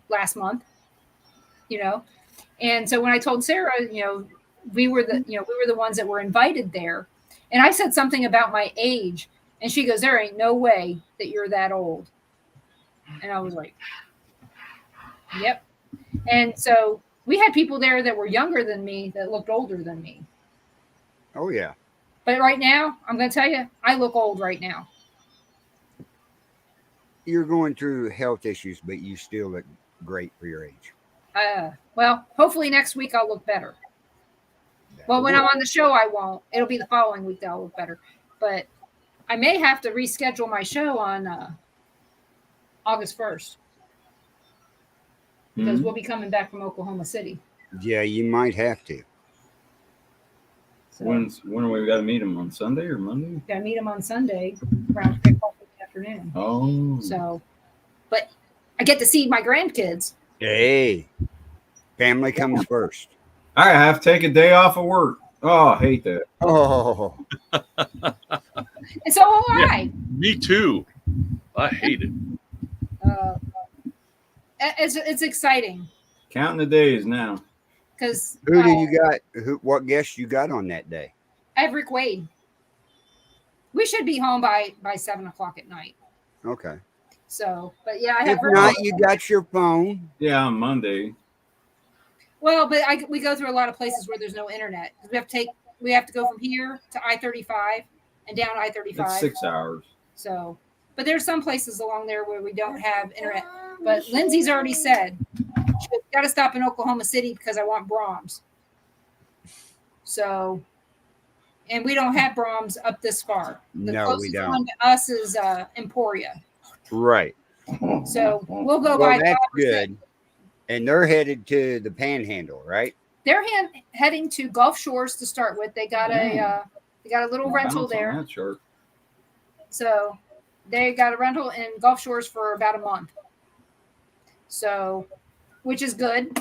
last month, And so when I told Sarah, we were the ones that were invited there. And I said something about my age, and she goes, there ain't no way that you're that old. And I was like, yep. And so we had people there that were younger than me that looked older than me. Oh, yeah. But right now, I'm going to tell you, I look old right now. You're going through health issues, but you still look great for your age. Well, hopefully next week I'll look better. Well, when I'm on the show, I won't. It'll be the following week that I'll look better. But I may have to reschedule my show on August 1st. Because we'll be coming back from Oklahoma City. Yeah, you might have to. So, when are we got to meet him, on Sunday or Monday? Got to meet him on Sunday around 3 o'clock in the afternoon. Oh. So, but I get to see my grandkids. Hey, family comes first. I have to take a day off of work. Oh, I hate that. Oh. And so will I. Me too. I hate it. It's exciting. Counting the days now. Because Who do you got? What guests you got on that day? I have Rick Wade. We should be home by 7 o'clock at night. Okay. So, but yeah, I have If Rick not, Wade. you got your phone. Yeah, on Monday. Well, but we go through a lot of places where there's no internet. We have to go from here to I-35 and down I-35. That's 6 hours. So, but there's some places along there where we don't have internet. But Lindsay's already said she's got to stop in Oklahoma City because I want Brahms. So, and we don't have Brahms up this far. The No, closest we don't. one to us is Emporia. Right. So we'll go Well, by. that's 5%. good. And they're headed to the Panhandle, right? They're heading to Gulf Shores to start with. They got a little rental there. That's short. So they got a rental in Gulf Shores for about a month. So, which is good.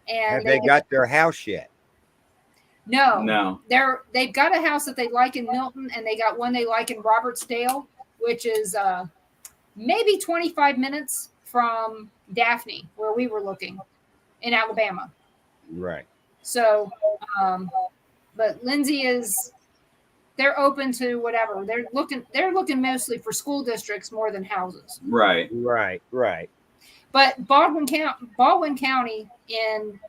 And Have they got their house yet? no, No. they've got a house that they like in Milton, and they got one they like in Robertsdale. which is maybe 25 minutes from Daphne, where we were looking in Alabama. Right. So, but Lindsay they're open to whatever. They're looking mostly for school districts more than houses. Right. But Baldwin County in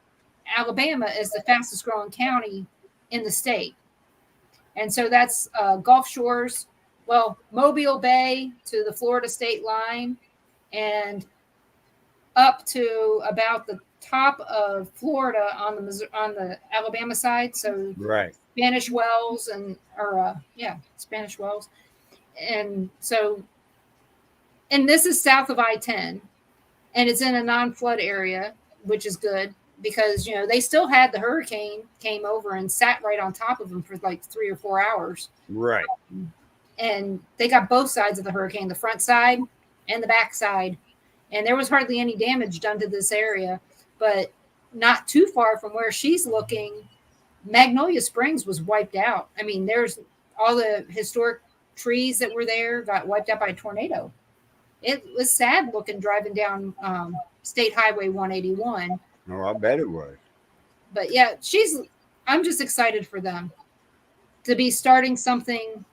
Alabama is the fastest growing county in the state. And so that's Gulf Shores, well, Mobile Bay to the Florida state line and up to about the top of Florida on the Alabama side. So Right. Spanish Wells Spanish Wells. And so, and this is south of I-10 and it's in a non-flood area, which is good because, you know, they still had the hurricane came over and sat right on top of them for like 3 or 4 hours. Right. And they got both sides of the hurricane, the front side and the back side. And there was hardly any damage done to this area, but not too far from where she's looking, Magnolia Springs was wiped out. I mean, there's all the historic trees that were there got wiped out by a tornado. It was sad looking driving down State Highway 181. Oh, I bet it was. But yeah, I'm just excited for them to be starting something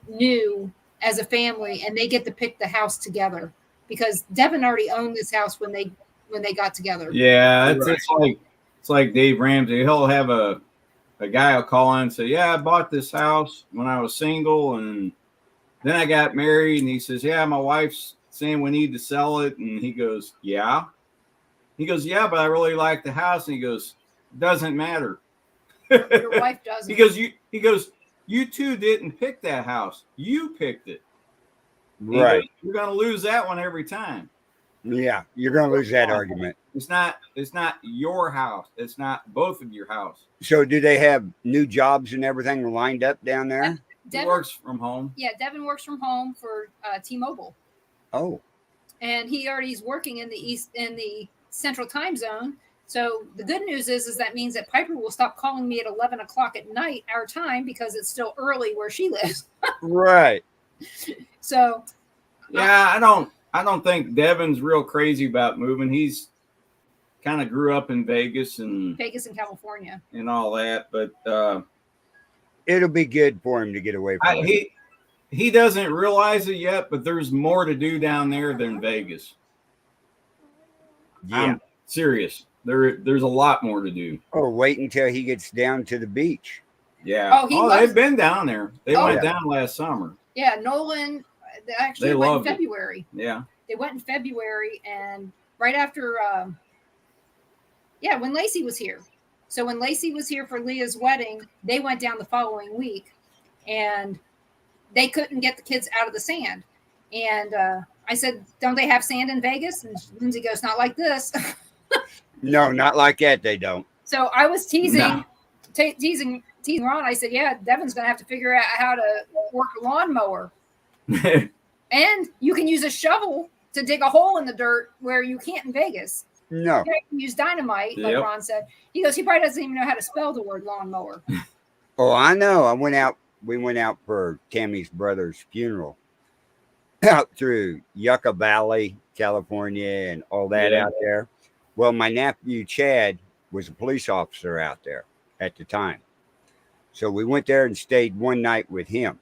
new as a family, and they get to pick the house together because Devin already owned this house when they got together. Yeah, it's like Dave Ramsey. He'll have a guy will call in and say, "Yeah, I bought this house when I was single, and then I got married." And he says, "Yeah, my wife's saying we need to sell it." And he goes, "Yeah." He goes, "Yeah, but I really like the house." And he goes, "Doesn't matter." Your wife doesn't. He goes, "You two didn't pick that house. You picked it." Right. Goes, "You're going to lose that one every time." Yeah, you're going to lose that argument. It's not your house. It's not both of your house. So do they have new jobs and everything lined up down there? He works from home. Yeah, Devin works from home for T-Mobile. Oh. And he already is working in the central time zone. So the good news is that means that Piper will stop calling me at 11 o'clock at night, our time, because it's still early where she lives. Right. So. Yeah, I don't think Devin's real crazy about moving. He's kind of grew up in Vegas and California and all that, but it'll be good for him to get away from it. He doesn't realize it yet, but there's more to do down there than Vegas. Yeah. I'm serious. There's a lot more to do. Oh, wait until he gets down to the beach. Yeah. They've been down there. They went down last summer. Yeah, Nolan actually went in February. Yeah. They went in February and right after when Lacey was here. So when Lacey was here for Leah's wedding, they went down the following week and they couldn't get the kids out of the sand. And I said, "Don't they have sand in Vegas?" And Lindsay goes, "Not like this." No, not like that. They don't. So I was teasing Ron. I said, "Yeah, Devin's going to have to figure out how to work a lawnmower." And you can use a shovel to dig a hole in the dirt where you can't in Vegas. No. You can use dynamite, like Ron said. He goes, he probably doesn't even know how to spell the word lawnmower. Oh, I know. We went out for Tammy's brother's funeral out through Yucca Valley, California, and all that out there. Well, my nephew Chad was a police officer out there at the time. So we went there and stayed one night with him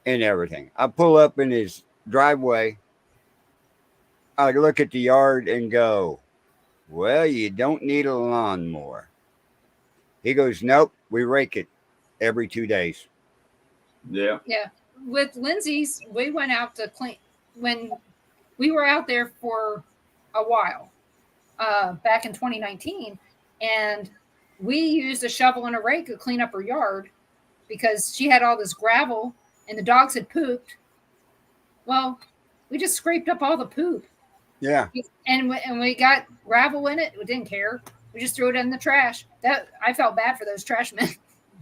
and everything. I pull up in his driveway. I look at the yard and go, "Well, you don't need a lawnmower." He goes, "Nope, we rake it every 2 days." Yeah. Yeah. With Lindsay's, we went out to clean when we were out there for a while back in 2019. And we used a shovel and a rake to clean up her yard because she had all this gravel and the dogs had pooped. Well, we just scraped up all the poop. Yeah. And we got gravel in it. We didn't care. We just threw it in the trash. I felt bad for those trash men.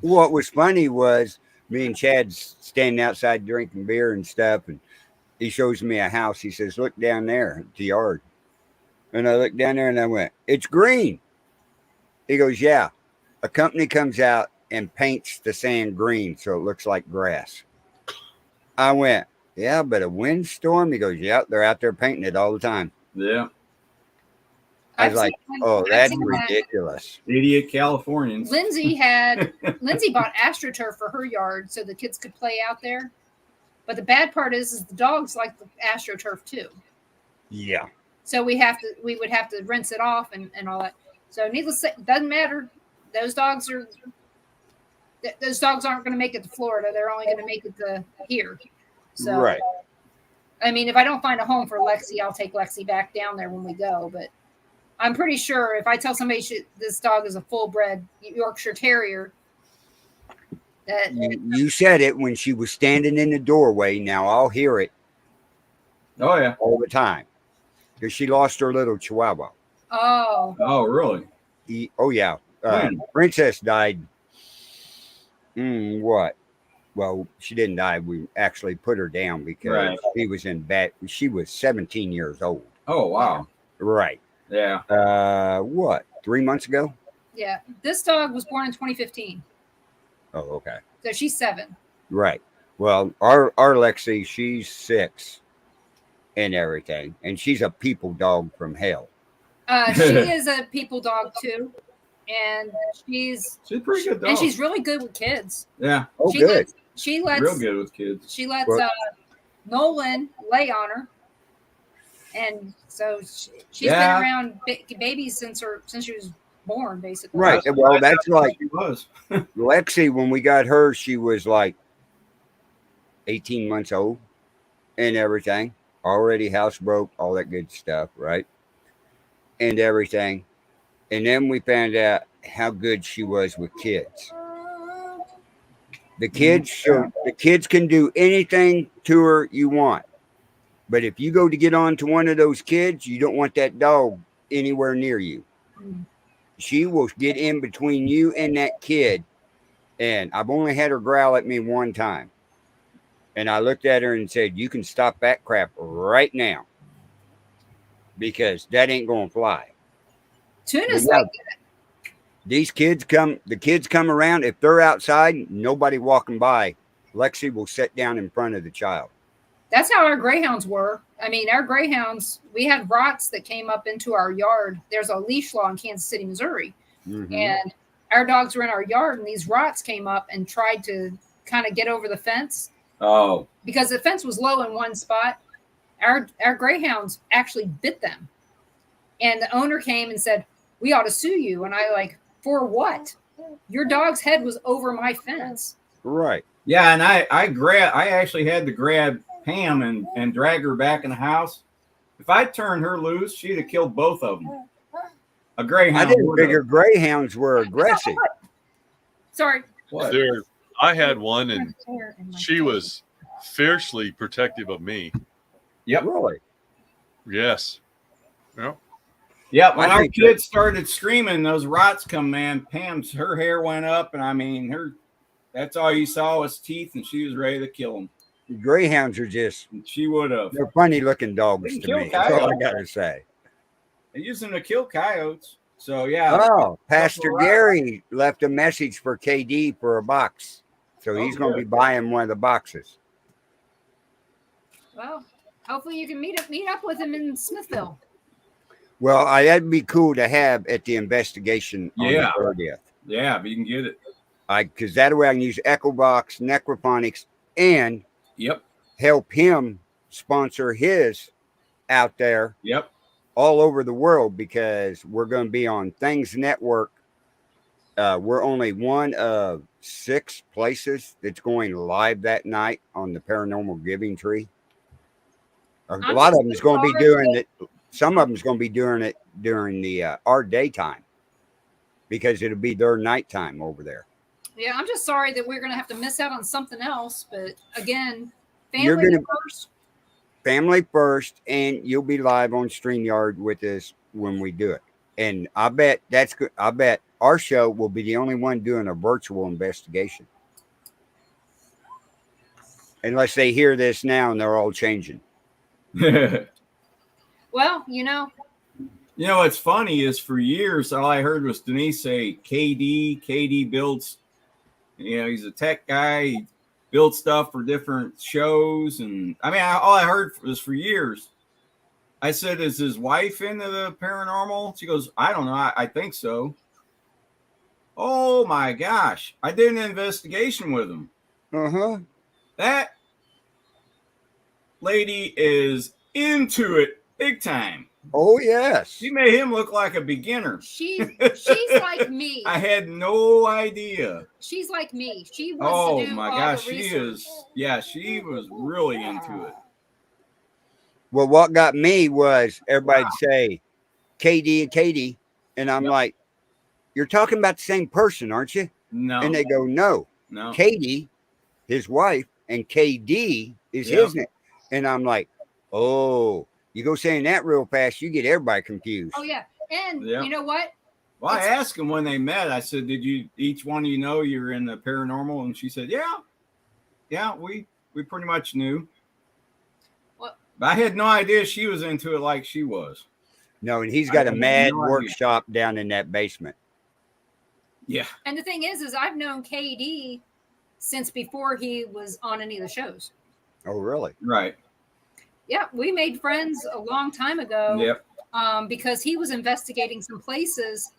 What was funny was me and Chad's standing outside drinking beer and stuff, and he shows me a house. He says, "Look down there at the yard." And I looked down there and I went, "It's green." He goes, "Yeah. A company comes out and paints the sand green so it looks like grass." I went, Yeah, but a windstorm, he goes, yeah, they're out there painting it all the time. Yeah. I was like, oh, that's seen that. ridiculous. Idiot Californians. Lindsay bought AstroTurf for her yard so the kids could play out there. But the bad part is the dogs like the AstroTurf too. Yeah. So we would have to rinse it off and all that. So needless to say, doesn't matter. Those dogs aren't going to make it to Florida. They're only going to make it to here. So, right. I mean, if I don't find a home for Lexi, I'll take Lexi back down there when we go. But I'm pretty sure if I tell somebody this dog is a full-bred Yorkshire Terrier, that you said it when she was standing in the doorway. Now I'll hear it. Oh yeah, all the time, because she lost her little Chihuahua. Oh really? Oh yeah. Princess died. What? Well, she didn't die. We actually put her down because she was in bed. She was 17 years old. Oh wow. Right. Yeah. What? 3 months ago? Yeah. This dog was born in 2015. Oh, okay. So she's 7. Right. Well, our Lexi, she's 6 and everything, and she's a people dog from hell. She is a people dog too, and she's pretty good dog. And she's really good with kids. Yeah. Oh, good. She lets real good with kids. She lets Nolan lay on her, and so she's been around babies since she was born, basically. Right. Well, that's like she was. Lexi, when we got her, she was like 18 months old and everything. Already housebroke, all that good stuff, right? And everything. And then we found out how good she was with kids. The kids can do anything to her you want. But if you go to get on to one of those kids, you don't want that dog anywhere near you. She will get in between you and that kid. And I've only had her growl at me one time. And I looked at her and said, you can stop that crap right now. Because that ain't going to fly. Tuna's like that. The kids come around. If they're outside, nobody walking by, Lexi will sit down in front of the child. That's how our greyhounds were. I mean, our greyhounds, we had rots that came up into our yard. There's a leash law in Kansas City, Missouri. Mm-hmm. And our dogs were in our yard, and these rots came up and tried to kind of get over the fence. Oh. Because the fence was low in one spot. Our greyhounds actually bit them. And the owner came and said, we ought to sue you. And I like, for what? Your dog's head was over my fence. Right. Yeah, and I actually had to grab Pam and drag her back in the house. If I turned her loose, she'd have killed both of them. A greyhound. I didn't figure greyhounds were aggressive. Sorry. What? I had one, and she was fiercely protective of me. Yep. Really? Yes. Yep. Yeah, when our kids started screaming, those rots come, man. Her hair went up, and I mean, that's all you saw was teeth, and she was ready to kill them. Greyhounds are she would have. They're funny looking dogs to me. That's all I got to say. They use them to kill coyotes. So, yeah. Oh, Pastor Gary left a message for KD for a box. So he's going to be buying one of the boxes. Well, hopefully you can meet up with him in Smithville. Well, that'd be cool to have at the investigation on the 30th. Yeah, but you can get it. Because that way I can use EchoBox, Necrophonics, and help him sponsor his out there all over the world, because we're going to be on Things Network. We're only one of 6 places that's going live that night on the Paranormal Giving Tree. A lot of them is going to be doing it. Some of them is going to be doing it during our daytime, because it'll be their nighttime over there. Yeah, I'm just sorry that we're going to have to miss out on something else. But again, family first. Family first, and you'll be live on StreamYard with us when we do it. And I bet that's good. I bet our show will be the only one doing a virtual investigation. Unless they hear this now and they're all changing. Well, what's funny is for years, all I heard was Denise say KD builds, he's a tech guy. build stuff for different shows. And I mean, all I heard was for years. I said, is his wife into the paranormal? She goes, I don't know. I think so. Oh my gosh. I did an investigation with him. Uh-huh. That lady is into it big time. Oh, yes. She made him look like a beginner. She's like me. I had no idea. She's like me. She wants to do my all gosh, the she research. is. Yeah, she was really into it. Well, what got me was everybody'd say KD and Katie, and I'm Yep. like, you're talking about the same person, aren't you? No, And they go, no. no. Katie, his wife, and KD is Yep. his name. And I'm like, oh, you go saying that real fast, you get everybody confused. Oh yeah, and Yep. you know what? Well, I It's- asked them when they met. I said, "Did you each one of you know you're in the paranormal?" And she said, "Yeah, we pretty much knew." What? But I had no idea she was into it like she was. No, and he's got I a had mad no idea. workshop down in that basement. Yeah, And the thing is I've known KD since before he was on any of the shows. Oh, really? right. Yeah, we made friends a long time ago. Yep. Because he was investigating some places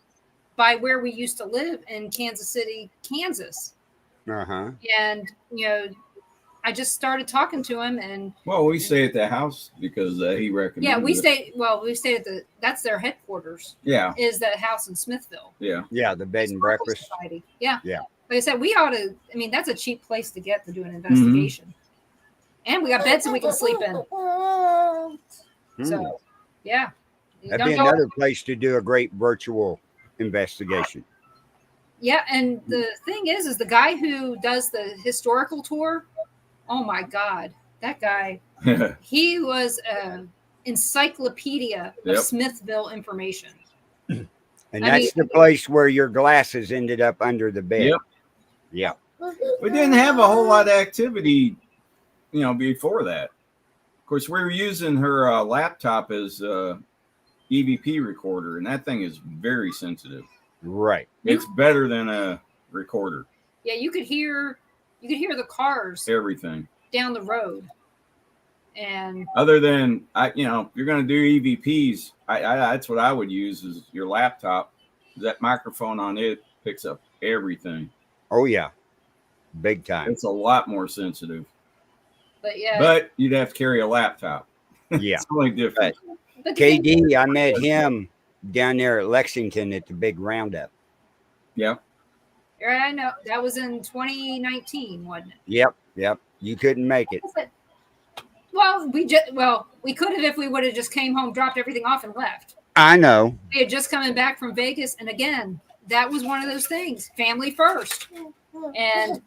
by where we used to live in Kansas City, Kansas. Uh-huh. And, you know, I just started talking to him and Well, we stay at the house because he recommended. yeah, we it. stayed at that's their headquarters Yeah, is that house in Smithville. yeah. Yeah, the bed and Historical breakfast. Society. Yeah. Yeah. Like I said, we ought to, I mean, that's a cheap place to get to do an investigation. And we got beds that we can sleep in. Hmm. So, yeah. You That'd don't be go- another place to do a great virtual investigation. Yeah, and the thing is the guy who does the historical tour, oh my God, that guy, he was an encyclopedia of Yep. Smithville information. And I that's the place where your glasses ended up under the bed. Yep. Yeah. We didn't have a whole lot of activity, before that. Of course, we were using her laptop as EVP recorder, and that thing is very sensitive. Right. It's better than a recorder. Yeah, you could hear the cars Everything. down the road. And Other than if you're going to do EVPs, that's what I would use is your laptop. That microphone on it picks up everything. Oh, yeah. Big time. It's a lot more sensitive. but yeah, But you'd have to carry a laptop. Yeah. It's only different. but the thing- KD, I met him down there at Lexington at the big roundup. Yeah. I know that was in 2019, wasn't it? Yep. You couldn't make it. Well, we could have if we would have just came home, dropped everything off, and left. I know. We had just coming back from Vegas, and again, that was one of those things: family first. And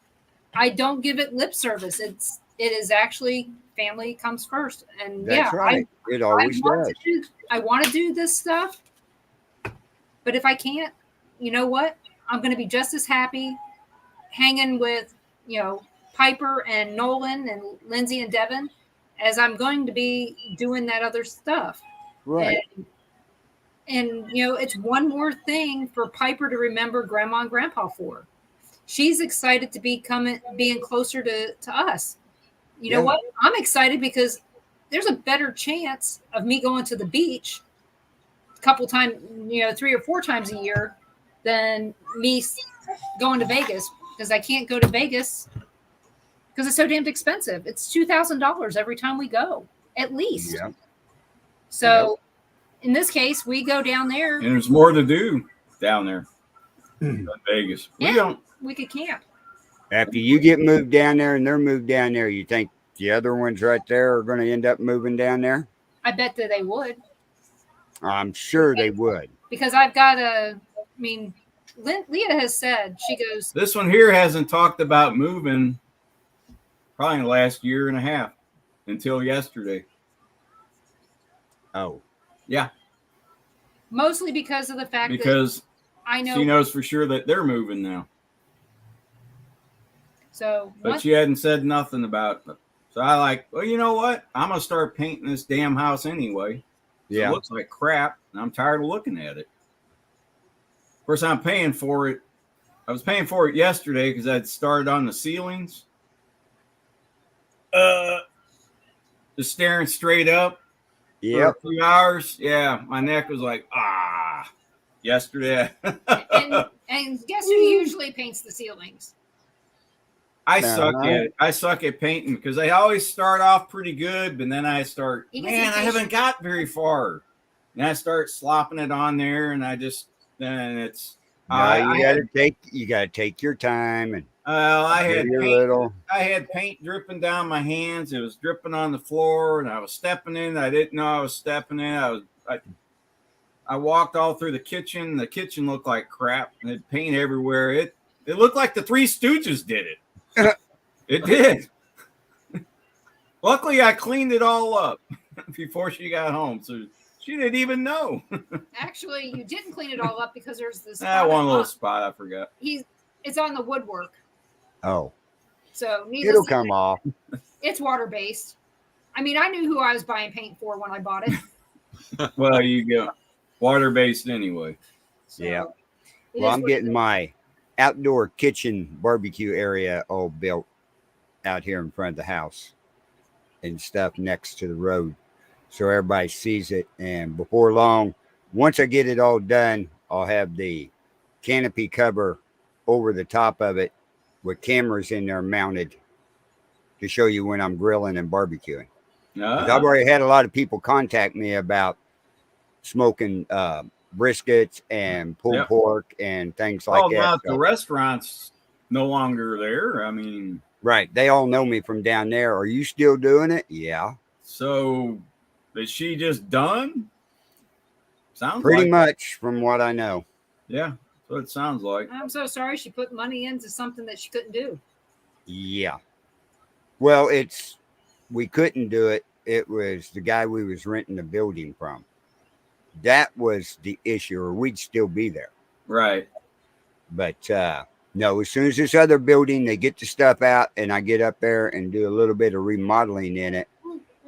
I don't give it lip service. It is actually family comes first. And That's yeah, right. It always does. I want to do this stuff, but if I can't, you know what? I'm going to be just as happy hanging with Piper and Nolan and Lindsay and Devin as I'm going to be doing that other stuff. Right. And it's one more thing for Piper to remember Grandma and Grandpa for. She's excited to being closer to us. You know what? I'm excited because there's a better chance of me going to the beach a couple times, 3 or 4 times a year than me going to Vegas, because I can't go to Vegas because it's so damn expensive. It's $2,000 every time we go, at least. Yeah. So in this case, we go down there. And there's more to do down there in Vegas. We could camp. After you get moved down there and they're moved down there, you think the other ones right there are going to end up moving down there? I bet that they would, I'm sure they would. because I've got Leah has said, she goes, This one here hasn't talked about moving probably in the last year and a half until yesterday. Oh. Yeah, mostly because of the fact because that I know. she knows for sure that they're moving now. So But she hadn't said nothing about it. So well, you know what? I'm going to start painting this damn house anyway. Yeah. It looks like crap, and I'm tired of looking at it. Of course, I'm paying for it. I was paying for it yesterday because I'd started on the ceilings. just staring straight up for Yep. a few hours. Yeah, my neck was like, yesterday. And guess who usually paints the ceilings? I suck at painting because I always start off pretty good, but then I start, He gets man, I impatient. haven't got very far. And I start slopping it on there, and then it's. No, you gotta take your time and I had your paint. little. I had paint dripping down my hands. It was dripping on the floor, and I was stepping in. I didn't know I was stepping in. I walked all through the kitchen. The kitchen looked like crap. And it paint everywhere. It looked like the Three Stooges did it. It did. Luckily, I cleaned it all up before she got home, so she didn't even know. Actually, you didn't clean it all up because there's this One little spot I forgot. It's on the woodwork. Oh, So it'll come off. It's water based. I mean, I knew who I was buying paint for when I bought it. Well, you go water based anyway. So Yeah. it Well, is I'm what it getting is. my outdoor kitchen barbecue area all built out here in front of the house and stuff next to the road, so everybody sees it. And before long, once I get it all done, I'll have the canopy cover over the top of it with cameras in there mounted to show you when I'm grilling and barbecuing. 'Cause I've already had a lot of people contact me about smoking briskets and pulled pork and things like that. Now the restaurant's no longer there. I mean, right. They all know me from down there. Are you still doing it? Yeah. so is she just done? Sounds Pretty like much from what I know. Yeah, that's what it sounds like. I'm so sorry she put money into something that she couldn't do. Yeah. Well, we couldn't do it. It was the guy we was renting the building from. That was the issue, or we'd still be there. Right. But no, as soon as this other building, they get the stuff out and I get up there and do a little bit of remodeling in it,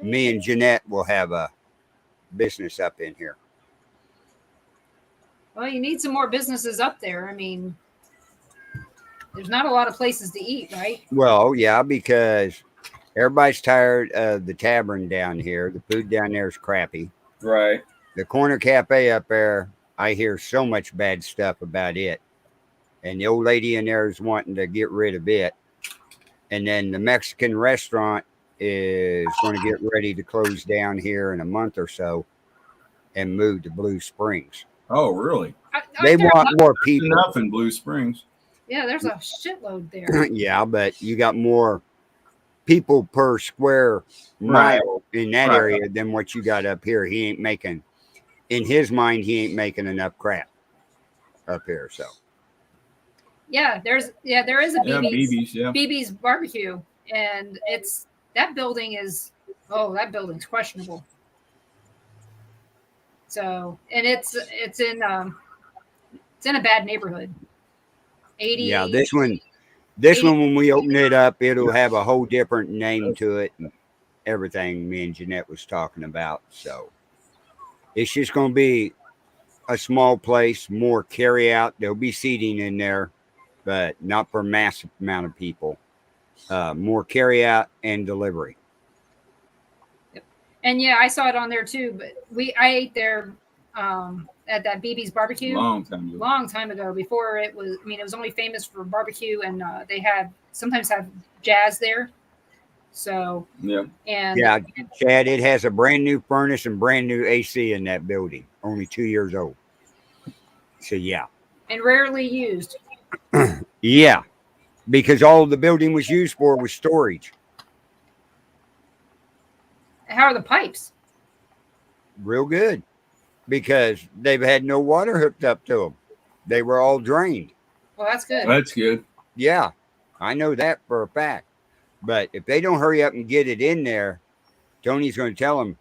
me and Jeanette will have a business up in here. Well, you need some more businesses up there. I mean, there's not a lot of places to eat, right? Well, yeah, because everybody's tired of the tavern down here. The food down there is crappy. Right. The corner cafe up there, I hear so much bad stuff about it. And the old lady in there is wanting to get rid of it. And then the Mexican restaurant is going to get ready to close down here in a month or so and move to Blue Springs. Oh, really? They want more people. Enough in Blue Springs. Yeah, there's a shitload there. Yeah, but you got more people per square mile in that area than what you got up here. He ain't making, in his mind, he ain't making enough crap up here. So Yeah, there is a BB's, Yeah. BB's barbecue, and that building's questionable. So, and it's in a bad neighborhood. 80. yeah, this one when we open it up, it'll have a whole different name to it and everything me and Jeanette was talking about. So it's just going to be a small place, more carry out. There'll be seating in there, but not for a massive amount of people. More carry out and delivery. Yep. And yeah, I saw it on there too, but I ate there at that BB's barbecue Long time ago before it was, it was only famous for barbecue, and they sometimes have jazz there. So yeah. And yeah, Chad, it has a brand new furnace and brand new AC in that building, only 2 years old. So yeah. And rarely used. Yeah, because all the building was used for was storage. How are the pipes? Real good, because they've had no water hooked up to them. They were all drained. Well, that's good. That's good. Yeah, I know that for a fact. But if they don't hurry up and get it in there, Tony's going to tell them,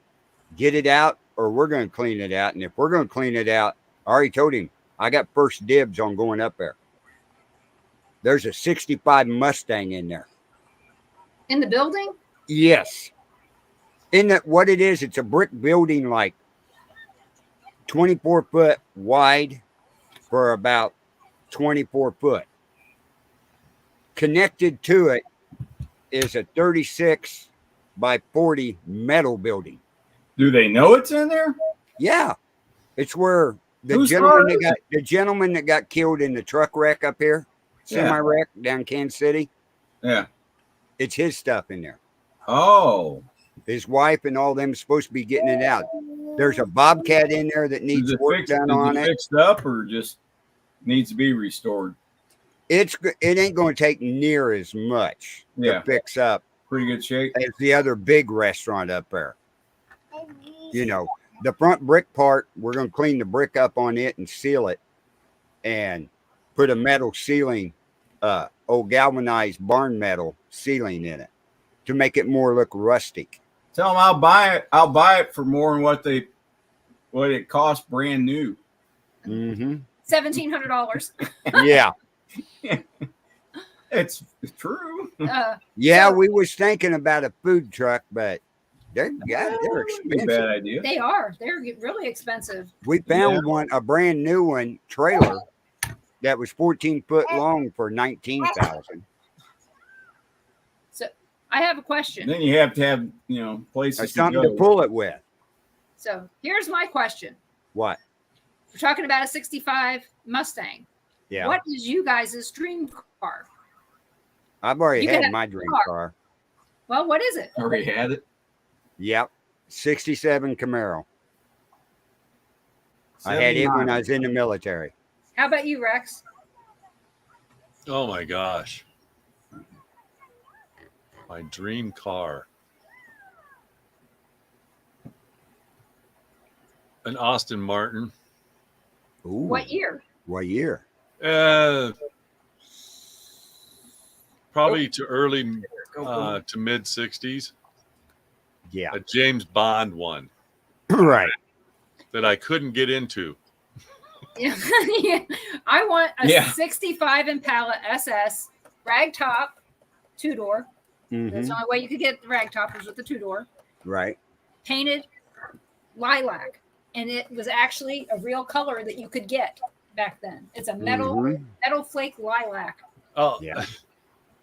get it out or we're going to clean it out. And if we're going to clean it out, I already told him, I got first dibs on going up there. There's a 65 Mustang in there. In the building? Yes. In that, what it is, it's a brick building like 24 foot wide for about 24 foot. Connected to it is a 36 by 40 metal building. Do they know it's in there? Yeah, it's where the Whose gentleman car is that got killed in the truck wreck up here, semi wreck down Kansas City. Yeah. It's his stuff in there. Oh. His wife and all them supposed to be getting it out. There's a Bobcat in there that needs work done on it. Fixed up or just needs to be restored? It ain't going to take near as much to fix up. Pretty good shape as the other big restaurant up there. You know, the front brick part, we're going to clean the brick up on it and seal it, and put a metal ceiling, old galvanized barn metal ceiling in it to make it more look rustic. Tell them I'll buy it. I'll buy it for more than what it cost brand new. Mm-hmm. $1,700. Yeah. It's true. Yeah, we was thinking about a food truck, but they're expensive. Bad idea. They are. They're really expensive. We found a brand new one trailer that was 14 foot long for $19,000. So I have a question. Then you have to have places something to pull it with. So here's my question. What? We're talking about a 65 Mustang. Yeah. What is you guys' dream car? I've already had my dream car. Well, what is it? Already had it? Yep. 67 Camaro. I had it when I was in the military. How about you, Rex? Oh my gosh. My dream car. An Aston Martin. Ooh. What year? What year? Probably to early to mid 60s. Yeah. A James Bond one. Right. That I couldn't get into. Yeah. I want a 65 Impala SS rag top, 2-door. Mm-hmm. That's the only way you could get the rag top was with the 2-door. Right. Painted lilac. And it was actually a real color that you could get back then. It's a metal flake lilac. Oh, yeah.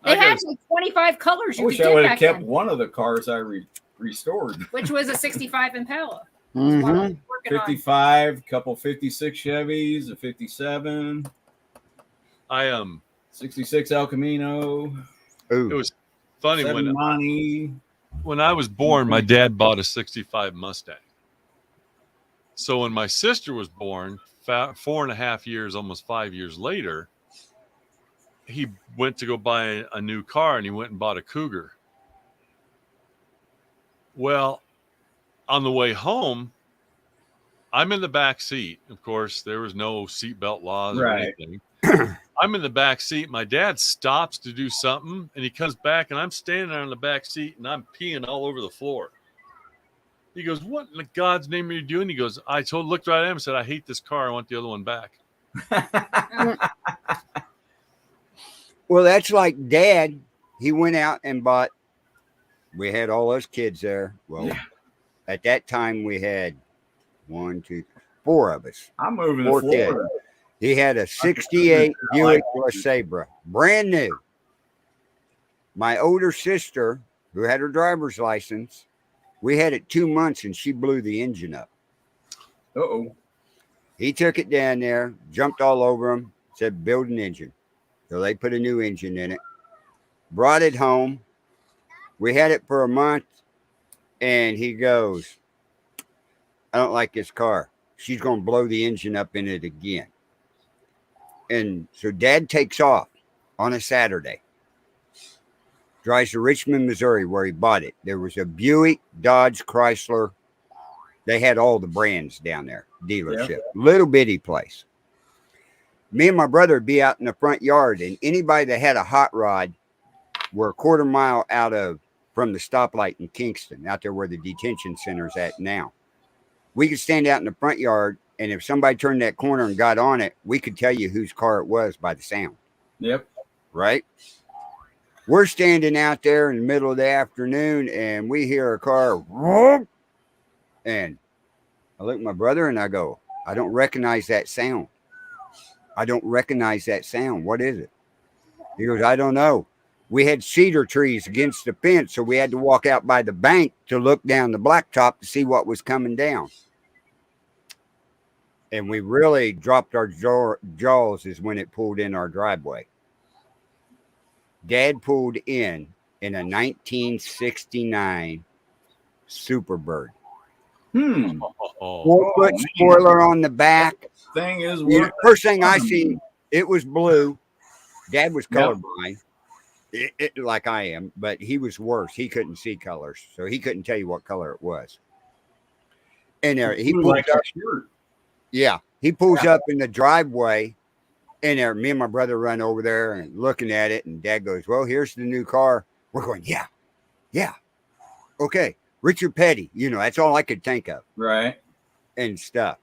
They had like 25 colors you I wish could I get would have back kept then, one of the cars I restored. which was a 65 Impala. Mm-hmm. 55, couple 56 Chevys, a 57. I am 66 El Camino. Ooh. It was funny when I was born, my dad bought a 65 Mustang. So when my sister was born, 4.5 years, almost 5 years later, he went to go buy a new car and he went and bought a Cougar. Well, on the way home, I'm in the back seat. Of course, there was no seatbelt laws or anything. I'm in the back seat. My dad stops to do something and he comes back and I'm standing there in the back seat and I'm peeing all over the floor. He goes, "What in God's name are you doing?" He goes, looked right at him and said, "I hate this car. I want the other one back." Well, that's like Dad. He went out and bought. We had all those kids there. Well, at that time we had 4 of us. I'm moving 4 to Florida. kids. He had a 68 Buick LeSabre, brand new. My older sister, who had her driver's license, we had it 2 months and she blew the engine up. Uh-oh. He took it down there, jumped all over him, said, "Build an engine." So they put a new engine in it, brought it home. We had it for a month and he goes, "I don't like this car. She's going to blow the engine up in it again." And so Dad takes off on a Saturday, drives to Richmond, Missouri, where he bought it. There was a Buick, Dodge, Chrysler. They had all the brands down there, dealership, little bitty place. Me and my brother would be out in the front yard, and anybody that had a hot rod were a quarter mile from the stoplight in Kingston, out there where the detention center's at now. We could stand out in the front yard, and if somebody turned that corner and got on it, we could tell you whose car it was by the sound. Yep. Right? We're standing out there in the middle of the afternoon, and we hear a car, whoop, and I look at my brother and I go, "I don't recognize that sound. I don't recognize that sound. What is it?" He goes, "I don't know." We had cedar trees against the fence, so we had to walk out by the bank to look down the blacktop to see what was coming down. And we really dropped our jaws is when it pulled in our driveway. Dad pulled in a 1969 Superbird. Oh, 4-foot man. spoiler on the back. Thing is, You know, worth first thing I seen, it was blue. Dad was Yep. colorblind, like I am, but he was worse. He couldn't see colors, so he couldn't tell you what color it was. And there, he pulls like up. a shirt. Yeah, he pulls up in the driveway, and there, me and my brother run over there and looking at it, and Dad goes, "Well, here's the new car." We're going, yeah, okay. Richard Petty, you know, that's all I could think of, Right. and stuff.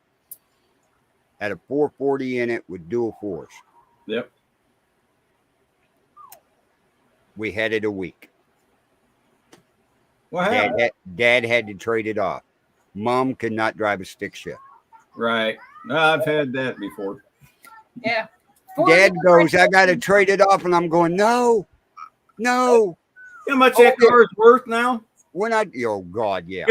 Had a 440 in it with dual force. Yep. We had it a week. What happened? Dad had to trade it off. Mom could not drive a stick shift. Right. No, I've had that before. Yeah. Dad goes, "I got to trade it off," and I'm going, "No." You know how much that Okay. car is worth now? When oh God, yeah.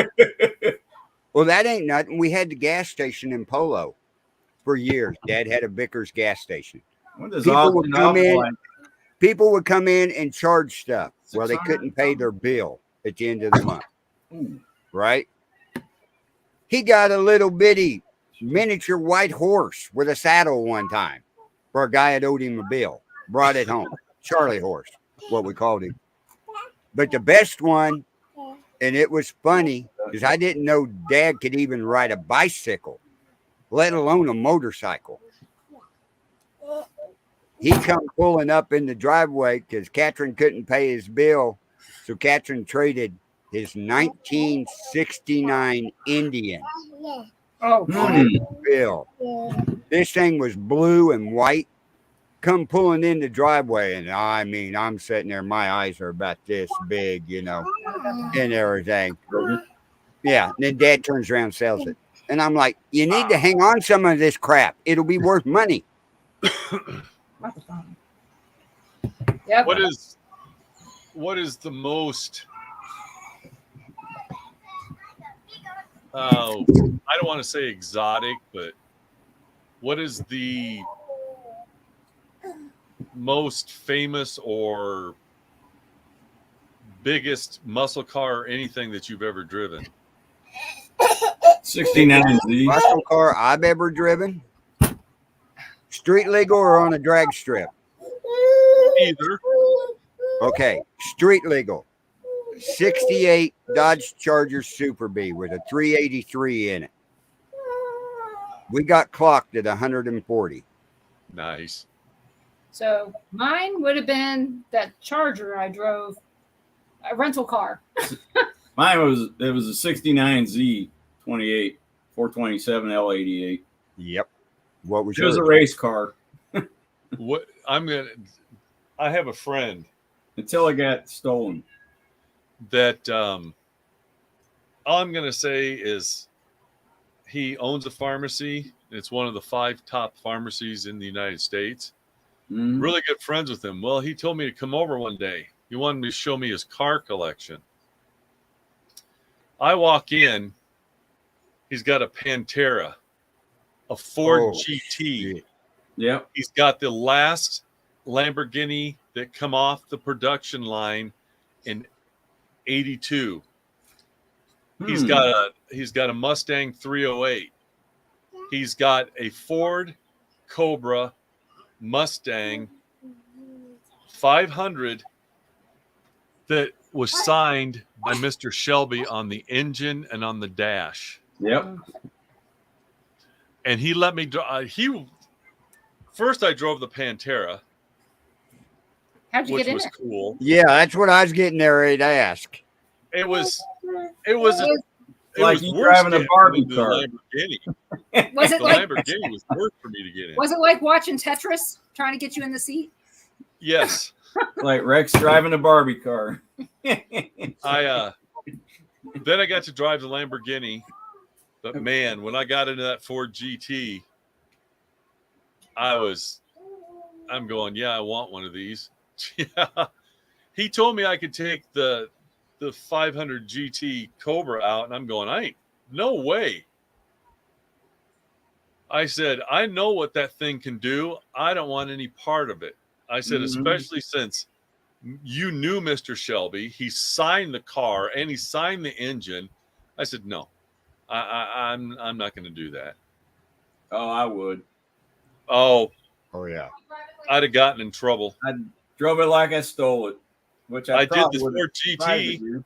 Well, that ain't nothing. We had the gas station in Polo for years. Dad had a Vickers gas station. What does People would Austin come in. like? People would come in and charge stuff. Well, they 600 couldn't pay their bill at the end of the month, Ooh. right? He got a little bitty miniature white horse with a saddle one time for a guy that owed him a bill. Brought it home. Charlie horse, what we called him. But the best one, and it was funny because I didn't know Dad could even ride a bicycle, let alone a motorcycle. He come pulling up in the driveway because Catherine couldn't pay his bill. So Catherine traded his 1969 Indian Oh, on his bill. This thing was blue and white. Come pulling in the driveway, and I mean, I'm sitting there, my eyes are about this big, you know, and everything. Yeah. And then Dad turns around and sells it. And I'm like, you need to hang on some of this crap. It'll be worth money. Yep. what is the most I don't want to say exotic, but what is the most famous or biggest muscle car or anything that you've ever driven? 69Z. Muscle car I've ever driven, street legal or on a drag strip? Either. Okay, street legal. 68 Dodge Charger Super B with a 383 in it. We got clocked at 140. Nice. So mine would have been that Charger I drove, a rental car. Mine was a 69Z 28 427 L88. Yep. What was It was yours? a race car What I have a friend until it got stolen. that all I'm going to say is he owns a pharmacy. It's one of the 5 top pharmacies in the United States. Mhm. Really good friends with him. Well, he told me to come over one day. He wanted me to show me his car collection. I walk in. He's got a Pantera, a Ford GT. shit. Yep. He's got the last Lamborghini that come off the production line in '82. He's got a Mustang 308. He's got a Ford Cobra Mustang 500 that was signed by Mr. Shelby on the engine and on the dash. Yep. And he let me drive. First I drove the Pantera, How'd you which get in was it? cool. Yeah, that's what I was getting there ready to ask. It was Like you worse driving a getting Barbie into the car. Lamborghini. Was it The like Lamborghini was worse for me to get in. was it like watching Tetris, trying to get you in the seat? Yes. Like Rex driving a Barbie car. I then I got to drive the Lamborghini, but man, when I got into that Ford GT, I'm going, yeah, I want one of these. Yeah. he told me I could take the 500 GT Cobra out, and I'm going, no way. I said, I know what that thing can do. I don't want any part of it. I said, especially since you knew Mr. Shelby, he signed the car and he signed the engine. I said, no, I'm not going to do that. Oh, I would. Oh yeah. I'd have gotten in trouble. I drove it like I stole it, which I did probably the would Ford GT.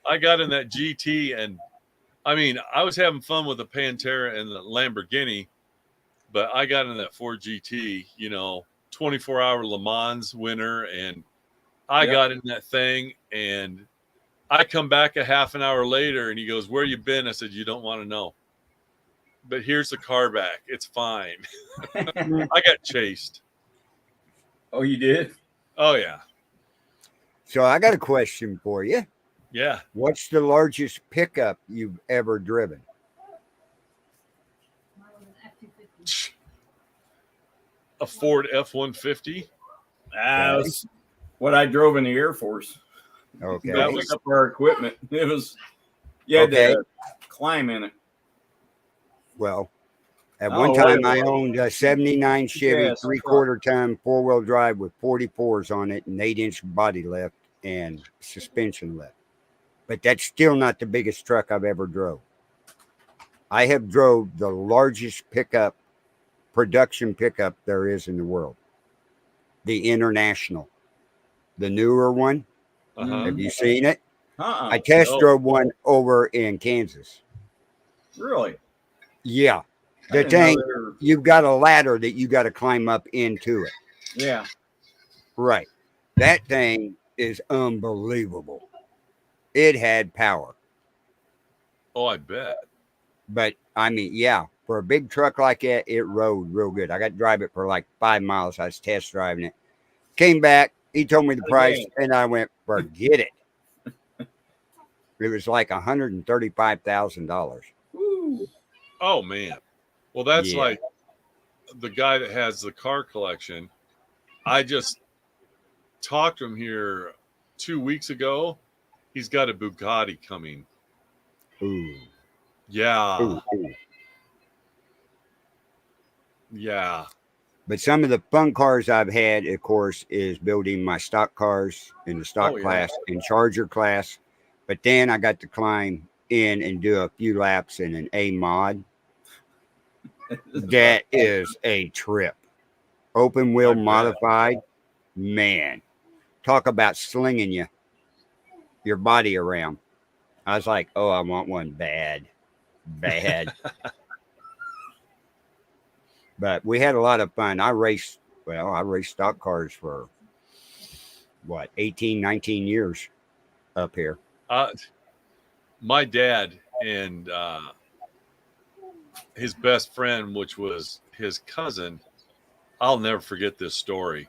I got in that GT, and I mean, I was having fun with the Pantera and the Lamborghini, but I got in that Ford GT, 24-hour Le Mans winner, and I got in that thing, and I come back a half an hour later, and he goes, "Where you been?" I said, "You don't want to know. But here's the car back. It's fine." I got chased. Oh, you did? Oh, yeah. So I got a question for you. Yeah. What's the largest pickup you've ever driven? A Ford F-150. That was what I drove in the Air Force. Okay. That was up our equipment. It was, you had to climb in it. Well, at one time I owned a 79 Chevy 3/4 ton 4-wheel drive with 44s on it and 8-inch body lift and suspension lift. But that's still not the biggest truck I've ever drove. I have drove the largest production pickup there is in the world. The International. The newer one. Have you seen it? I test drove one over in Kansas. Really? Yeah. The thing, you've got a ladder that you got to climb up into it. Yeah. Right. That thing is unbelievable. It had power. Oh, I bet. But, I mean, yeah, for a big truck like that, it rode real good. I got to drive it for like 5 miles. I was test driving it. Came back. He told me the price, and I went, forget it. It was like $135,000. Oh, man. Well, that's like the guy that has the car collection. I just talked to him here 2 weeks ago. He's got a Bugatti coming. Ooh. Yeah. Ooh. Yeah. But some of the fun cars I've had, of course, is building my stock cars in the stock class and Charger class. But then I got to climb in and do a few laps in an A mod. That is a trip. Open wheel modified. Man, talk about slinging your body around. I was like, oh, I want one bad. But we had a lot of fun. I raced stock cars for 18, 19 years up here. My dad and his best friend, which was his cousin, I'll never forget this story.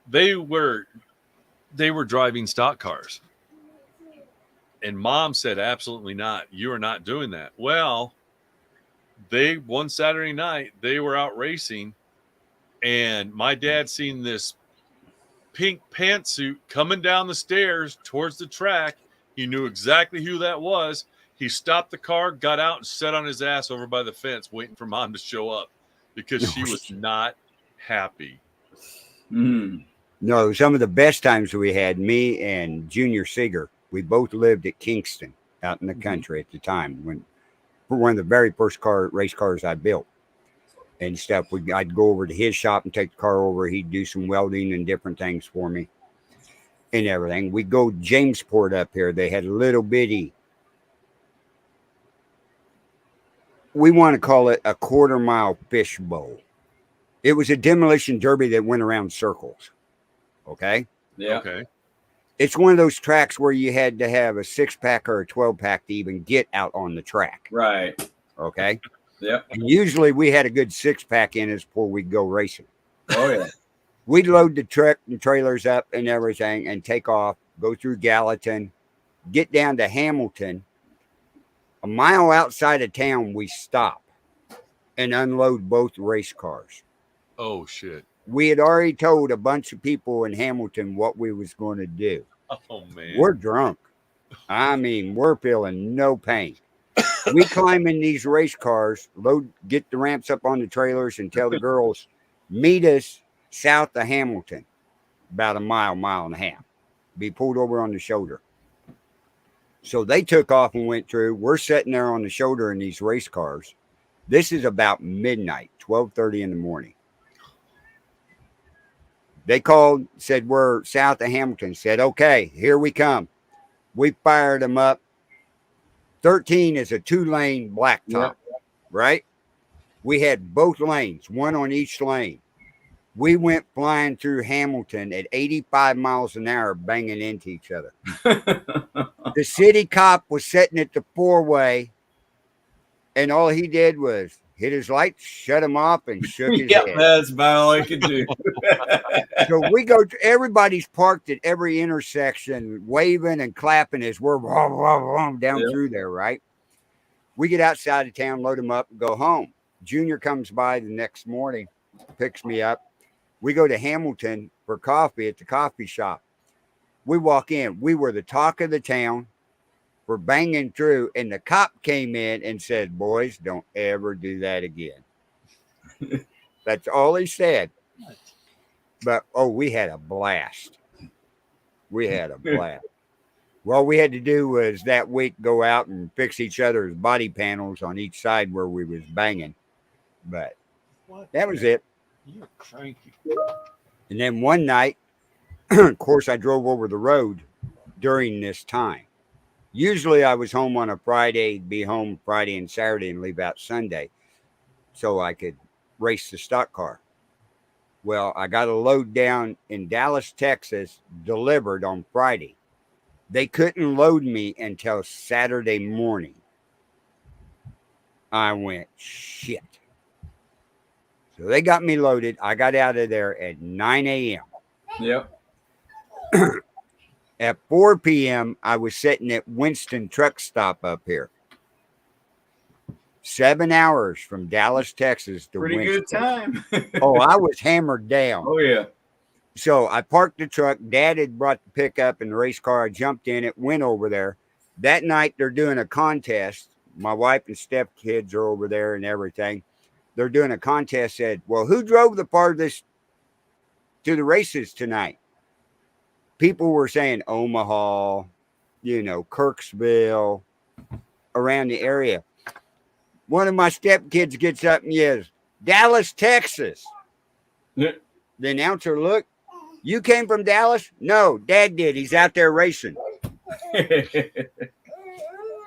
They were driving stock cars. And Mom said, absolutely not. You are not doing that. Well, one Saturday night, they were out racing, and my dad seen this pink pantsuit coming down the stairs towards the track. He knew exactly who that was. He stopped the car, got out, and sat on his ass over by the fence waiting for Mom to show up because she was not happy. No, some of the best times we had, me and Junior Seeger, we both lived at Kingston out in the country at the time when one of the very first race cars I built and stuff. I'd go over to his shop and take the car over. He'd do some welding and different things for me and everything. We'd go Jamesport up here. They had a little bitty, we want to call it a 1/4 mile fish bowl. It was a demolition derby that went around circles. Okay. Yeah. Okay. It's one of those tracks where you had to have a 6-pack or a 12-pack to even get out on the track. Right. Okay. Yeah. And usually we had a good 6-pack in us before we'd go racing. Oh, yeah. We'd load the truck and trailers up and everything and take off, go through Gallatin, get down to Hamilton. A mile outside of town, we stop and unload both race cars. Oh, shit. We had already told a bunch of people in Hamilton what we was going to do. Oh man. We're drunk. I mean, we're feeling no pain. We climb in these race cars, get the ramps up on the trailers, and tell the girls, meet us south of Hamilton, about a mile and a half. Be pulled over on the shoulder. So they took off and went through. We're sitting there on the shoulder in these race cars. This is about midnight, 12:30 in the morning. They called, said we're south of Hamilton. Said, okay, here we come. We fired them up. 13 is a 2-lane blacktop, right? We had both lanes, one on each lane. We went flying through Hamilton at 85 miles an hour, banging into each other. The city cop was sitting at the 4-way, and all he did was hit his lights, shut him off, and shook his head. That's about all I could do. So we go to, everybody's parked at every intersection, waving and clapping as we're down through there, right? We get outside of town, load them up, and go home. Junior comes by the next morning, picks me up. We go to Hamilton for coffee at the coffee shop. We walk in. We were the talk of the town. We're banging through, and the cop came in and said, boys, don't ever do that again. That's all he said. But, we had a blast. We had a blast. All we had to do was that week go out and fix each other's body panels on each side where we was banging. But that was it. You're cranky. And then one night, of course, I drove over the road during this time. Usually I was home on a Friday, be home Friday and Saturday and leave out Sunday so I could race the stock car. Well, I got a load down in Dallas, Texas, delivered on Friday. They couldn't load me until Saturday morning. I went, shit. So they got me loaded. I got out of there at 9 a.m. Yep. At 4 p.m., I was sitting at Winston truck stop up here. 7 hours from Dallas, Texas to Pretty Winston. good time. I was hammered down. Oh, yeah. So I parked the truck. Dad had brought the pickup and the race car. I jumped in it, went over there. That night, they're doing a contest. My wife and stepkids are over there and everything. They're doing a contest. Said, well, who drove the farthest to the races tonight? People were saying Omaha, Kirksville, around the area. One of my stepkids gets up and yells, Dallas, Texas. Yeah. The announcer looked, you came from Dallas? No, Dad did. He's out there racing.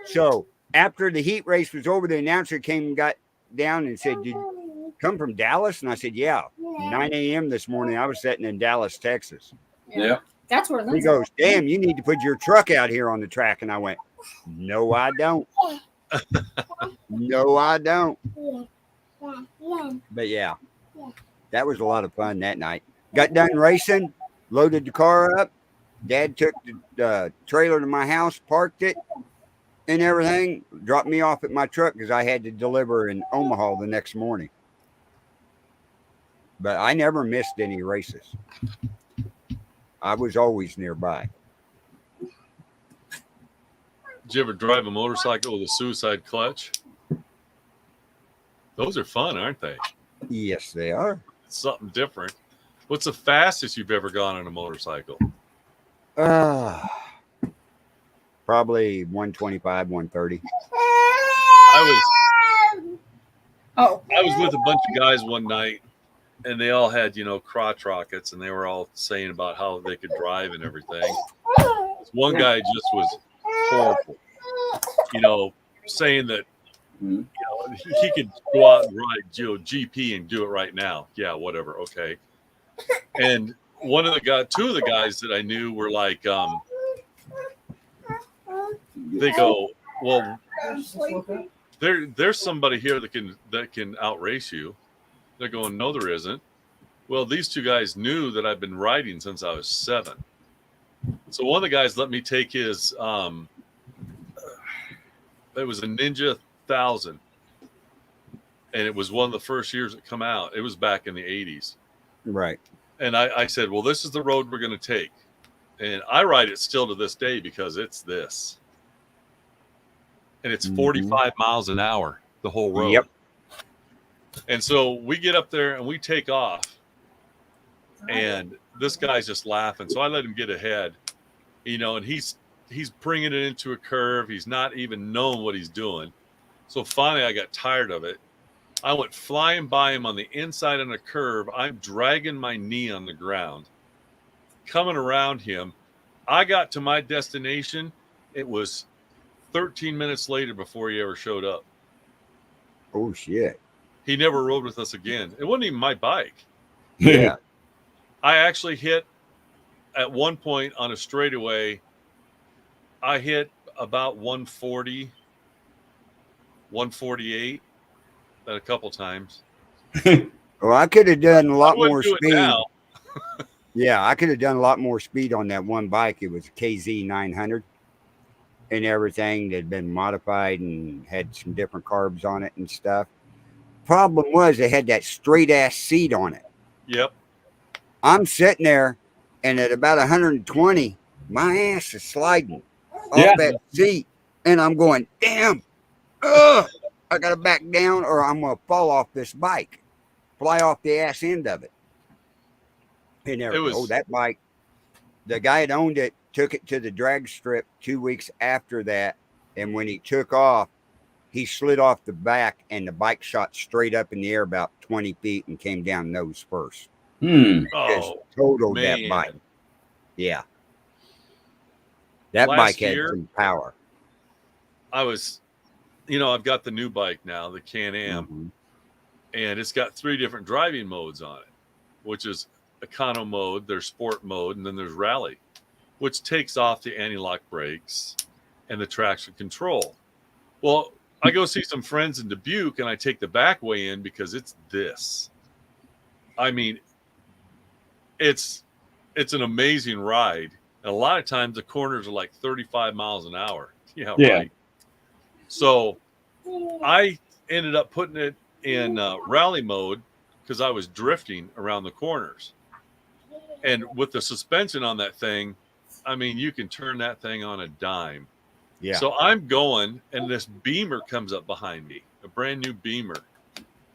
So after the heat race was over, the announcer came and got down and said, did you come from Dallas? And I said, yeah. 9 a.m. this morning, I was sitting in Dallas, Texas. Yeah. That's where He Lindsay goes, damn, you need to put your truck out here on the track. And I went, no, I don't. No, I don't. But yeah, that was a lot of fun that night. Got done racing, loaded the car up. Dad took the trailer to my house, parked it and everything, dropped me off at my truck because I had to deliver in Omaha the next morning. But I never missed any races. I was always nearby. Did you ever drive a motorcycle with a suicide clutch? Those are fun, aren't they? Yes, they are. It's something different. What's the fastest you've ever gone on a motorcycle? Probably 125, 130. I was with a bunch of guys one night, and they all had, crotch rockets, and they were all saying about how they could drive and everything. This one guy just was horrible, saying that he could go out and ride GP and do it right now. Yeah, whatever. Okay. And two of the guys that I knew were like, they go, well, there's somebody here that can outrace you. They're going, no, there isn't. Well, these two guys knew that I've been riding since I was 7. So one of the guys let me take his, it was a Ninja 1000. And it was one of the first years it come out. It was back in the 80s. Right. And I said, well, this is the road we're going to take. And I ride it still to this day because it's this. And it's 45 miles an hour, the whole road. Yep. And so we get up there and we take off. And this guy's just laughing. So I let him get ahead, and he's bringing it into a curve. He's not even knowing what he's doing. So finally I got tired of it. I went flying by him on the inside on a curve. I'm dragging my knee on the ground, coming around him. I got to my destination. It was 13 minutes later before he ever showed up. Oh, shit. He never rode with us again. It wasn't even my bike. Yeah. I actually hit at one point on a straightaway. I hit about 140, 148 a couple times. Well, I could have done a lot more do it speed. now. Yeah, I could have done a lot more speed on that one bike. It was a KZ 900 and everything that had been modified and had some different carbs on it and stuff. Problem was, it had that straight ass seat on it. Yep. I'm sitting there, and at about 120, my ass is sliding off that seat, and I'm going, damn, ugh, I got to back down or I'm going to fall off this bike, fly off the ass end of it. And that bike, the guy that owned it took it to the drag strip 2 weeks after that, and when he took off, he slid off the back, and the bike shot straight up in the air about 20 feet and came down nose first. Just totaled that bike. Yeah. That bike had some power. I was, I've got the new bike now, the Can-Am, and it's got 3 different driving modes on it, which is econo mode, there's sport mode, and then there's rally, which takes off the anti-lock brakes and the traction control. Well, I go see some friends in Dubuque, and I take the back way in because it's this. I mean, it's an amazing ride. And a lot of times the corners are like 35 miles an hour. Yeah. Right. So I ended up putting it in rally mode because I was drifting around the corners. And with the suspension on that thing, I mean, you can turn that thing on a dime. Yeah. So I'm going, and this Beamer comes up behind me, a brand new Beamer.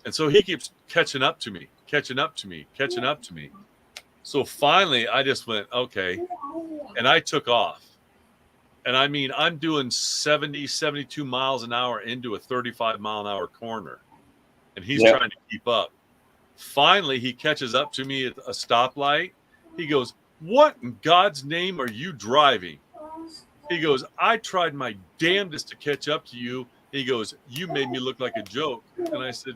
And so he keeps catching up to me. So finally, I just went, okay. And I took off. And I mean, I'm doing 70, 72 miles an hour into a 35 mile an hour corner. And he's trying to keep up. Finally, he catches up to me at a stoplight. He goes, "What in God's name are you driving?" He goes, "I tried my damnedest to catch up to you." He goes, "You made me look like a joke." And I said,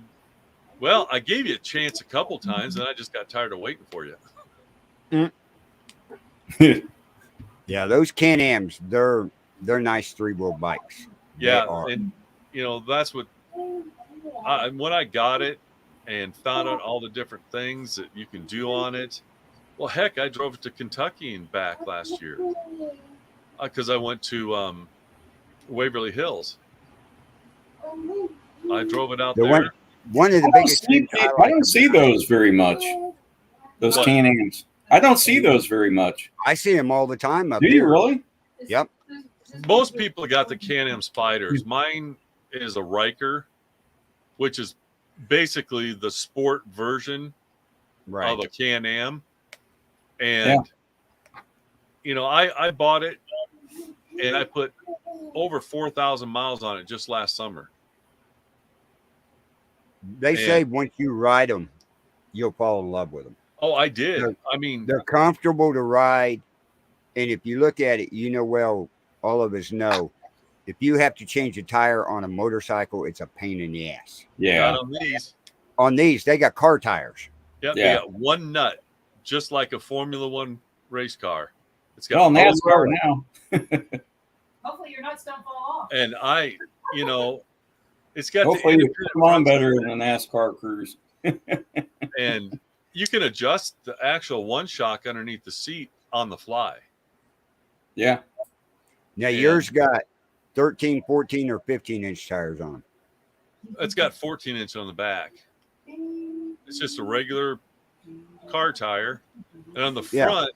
"Well, I gave you a chance a couple times, and I just got tired of waiting for you." Yeah, those Can-Ams, they're nice 3-wheel bikes. Yeah, and that's what when I got it and found out all the different things that you can do on it. Well, heck, I drove it to Kentucky and back last year because I went to Waverly Hills. I drove it out there. One of the biggest things I don't see those very much. Those Can-Ams. I don't see those very much. I see them all the time up here. Do you really? Yep. Most people got the Can-Am Spiders. Mine is a Riker, which is basically the sport version of a Can-Am. And, I bought it, and I put over 4,000 miles on it just last summer. They say once you ride them, you'll fall in love with them. Oh, I did. They're comfortable to ride. And if you look at it, all of us know, if you have to change a tire on a motorcycle, it's a pain in the ass. Yeah. Not on these. On these, they got car tires. Yep, they got one nut, just like a Formula One race car. It's got NASCAR now. Hopefully your nuts don't fall off. And it's got hopefully you come on better than a NASCAR cruise. And you can adjust the actual one shock underneath the seat on the fly. Yeah. Now yours got 13, 14, or 15-inch tires on them. It's got 14-inch on the back. It's just a regular car tire, and on the Yeah. front,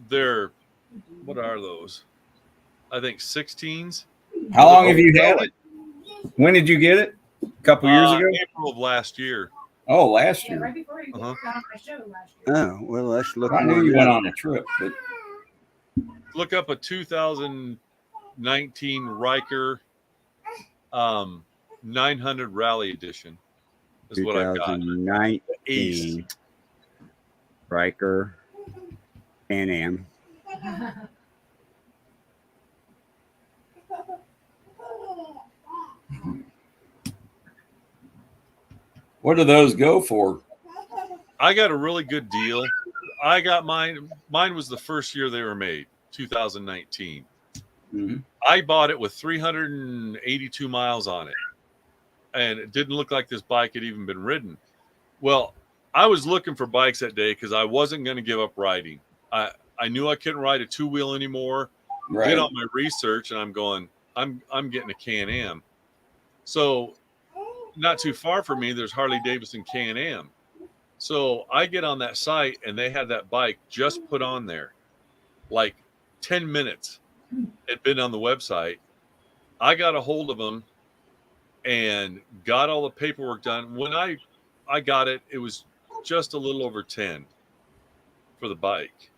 they're what are those? I think 16s. How long have you had it? When did you get it? A couple years ago? April of last year. Oh, last year. right before you got on my show last year. Oh, well, let's look. I knew one you went up. on a trip, but Look up a 2019 Riker 900 Rally Edition. Is what I've got. 2019 Riker Pan-Am. what do those go for? I got a really good deal. I got mine. Mine was the first year they were made, 2019. Mhm. I bought it with 382 miles on it, and it didn't look like this bike had even been ridden. Well, I was looking for bikes that day because I wasn't going to give up riding. I knew I couldn't ride a two-wheel anymore. Right. Did all my research, and I'm going, I'm getting a Can-Am. So not too far from me, there's Harley Davidson Can-Am. So I get on that site, and they had that bike just put on there, like 10 minutes. It'd been on the website. I got a hold of them and got all the paperwork done. When I got it, it was just a little over 10 for the bike.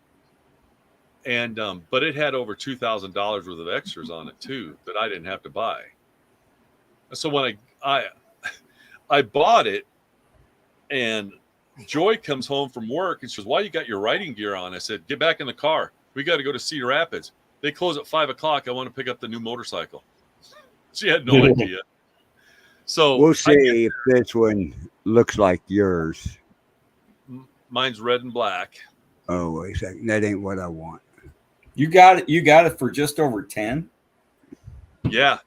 And but it had over $2,000 worth of extras on it too that I didn't have to buy. So when I bought it, and Joy comes home from work and she goes, "Why you got your riding gear on?" I said, "Get back in the car. We got to go to Cedar Rapids. They close at 5:00. I want to pick up the new motorcycle." She had no idea. So We'll see if this one looks like yours. Mine's red and black. Oh, wait a second. That ain't what I want. You got it. You got it for just over 10. Yeah,